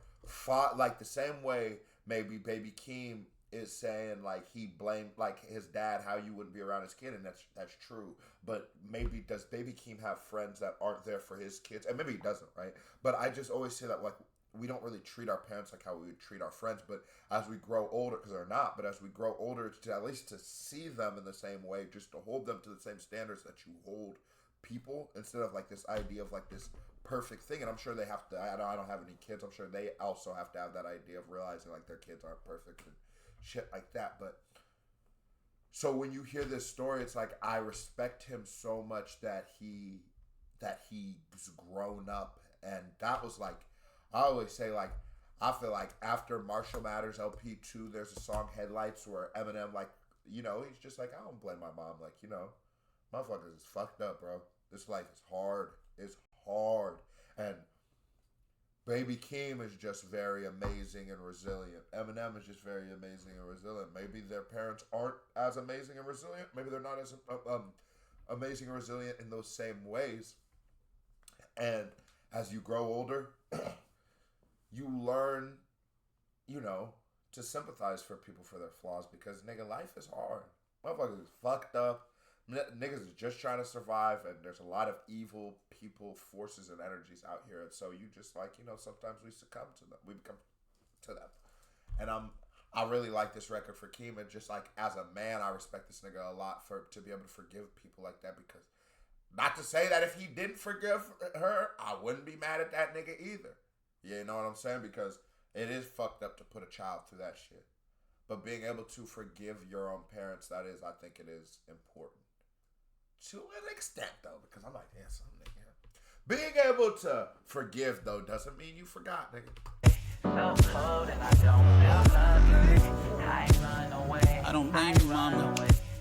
S1: like the same way maybe Baby Keem is saying like he blamed like his dad how you wouldn't be around his kid, and that's true. But maybe does Baby Keem have friends that aren't there for his kids? And maybe he doesn't, right? But I just always say that like we don't really treat our parents like how we would treat our friends, but as we grow older, because they're not, but as we grow older, to at least to see them in the same way, just to hold them to the same standards that you hold people, instead of like this idea of like this perfect thing. And I'm sure they have to, I don't have any kids, I'm sure they also have to have that idea of realizing like their kids aren't perfect and shit like that. But so when you hear this story, it's like I respect him so much that he's grown up. And that was like, I always say, like, I feel like after Marshall Mathers LP 2, there's a song Headlights where Eminem, like, you know, he's just like, I don't blame my mom. Like, you know, motherfuckers is fucked up, bro. This life is hard. It's hard. And Baby Keem is just very amazing and resilient. Eminem is just very amazing and resilient. Maybe their parents aren't as amazing and resilient. Maybe they're not as amazing and resilient in those same ways. And as you grow older, you learn, you know, to sympathize for people for their flaws, because, nigga, life is hard. Motherfuckers is fucked up. Niggas is just trying to survive, and there's a lot of evil people, forces, and energies out here. And so you just, like, you know, sometimes we succumb to them. We become to them. And I really like this record for Keem, and just, like, as a man, I respect this nigga a lot to be able to forgive people like that, because not to say that if he didn't forgive her, I wouldn't be mad at that nigga either. You know what I'm saying? Because It is fucked up to put a child through that shit. But being able to forgive your own parents, I think it is important. To an extent, though, because I'm like, yeah, some nigga. Being able to forgive, though, doesn't mean you forgot, nigga.
S3: So cold and I don't feel nothing. I run away. I don't blame you, mama.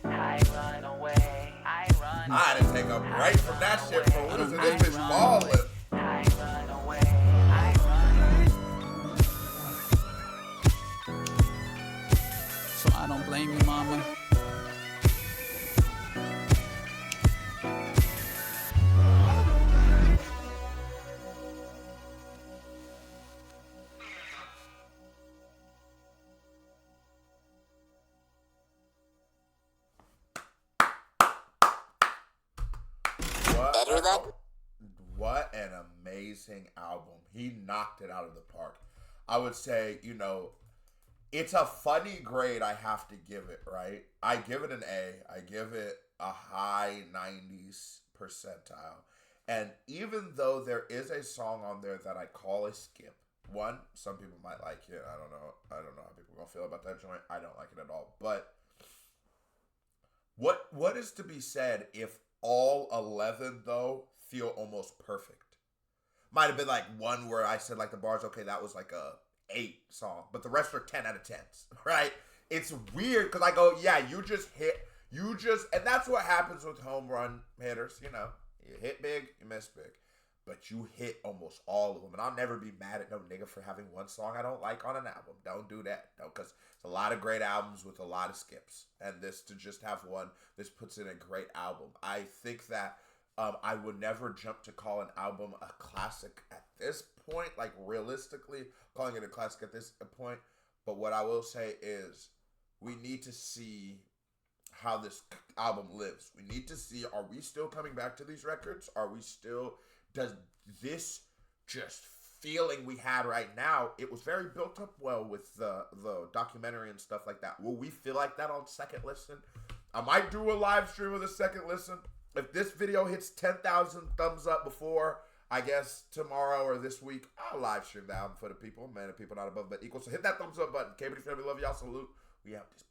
S3: I run away. I
S1: had to take a break from that shit for what is it? This bitch ballin'.
S3: I run away. So I don't blame you, mama.
S1: What an amazing album. He knocked it out of the park. I would say, it's a funny grade I have to give it, right? I give it an A. I give it a high 90s percentile. And even though there is a song on there that I call a skip, one, some people might like it. I don't know how people are going to feel about that joint. I don't like it at all. But what is to be said if all 11, though, feel almost perfect? Might have been like one where I said like the bars, okay, that was like a 8 song, but the rest are 10 out of 10s, right? It's weird because I go, yeah, and that's what happens with home run hitters, you hit big, you miss big, but you hit almost all of them. And I'll never be mad at no nigga for having one song I don't like on an album. Don't do that, because it's a lot of great albums with a lot of skips, and this to just have one, this puts in a great album. I think that I would never jump to call an album a classic at this point, like realistically calling it a classic at this point. But what I will say is we need to see how this album lives. We need to see, are we still coming back to these records? Does this just feeling we had right now, it was very built up well with the documentary and stuff like that. Will we feel like that on second listen? I might do a live stream with a second listen. If this video hits 10,000 thumbs up before, I guess, tomorrow or this week, I'll live stream the album for the people. Man, the people not above but equal. So hit that thumbs up button. KBD family, love y'all. Salute. We out this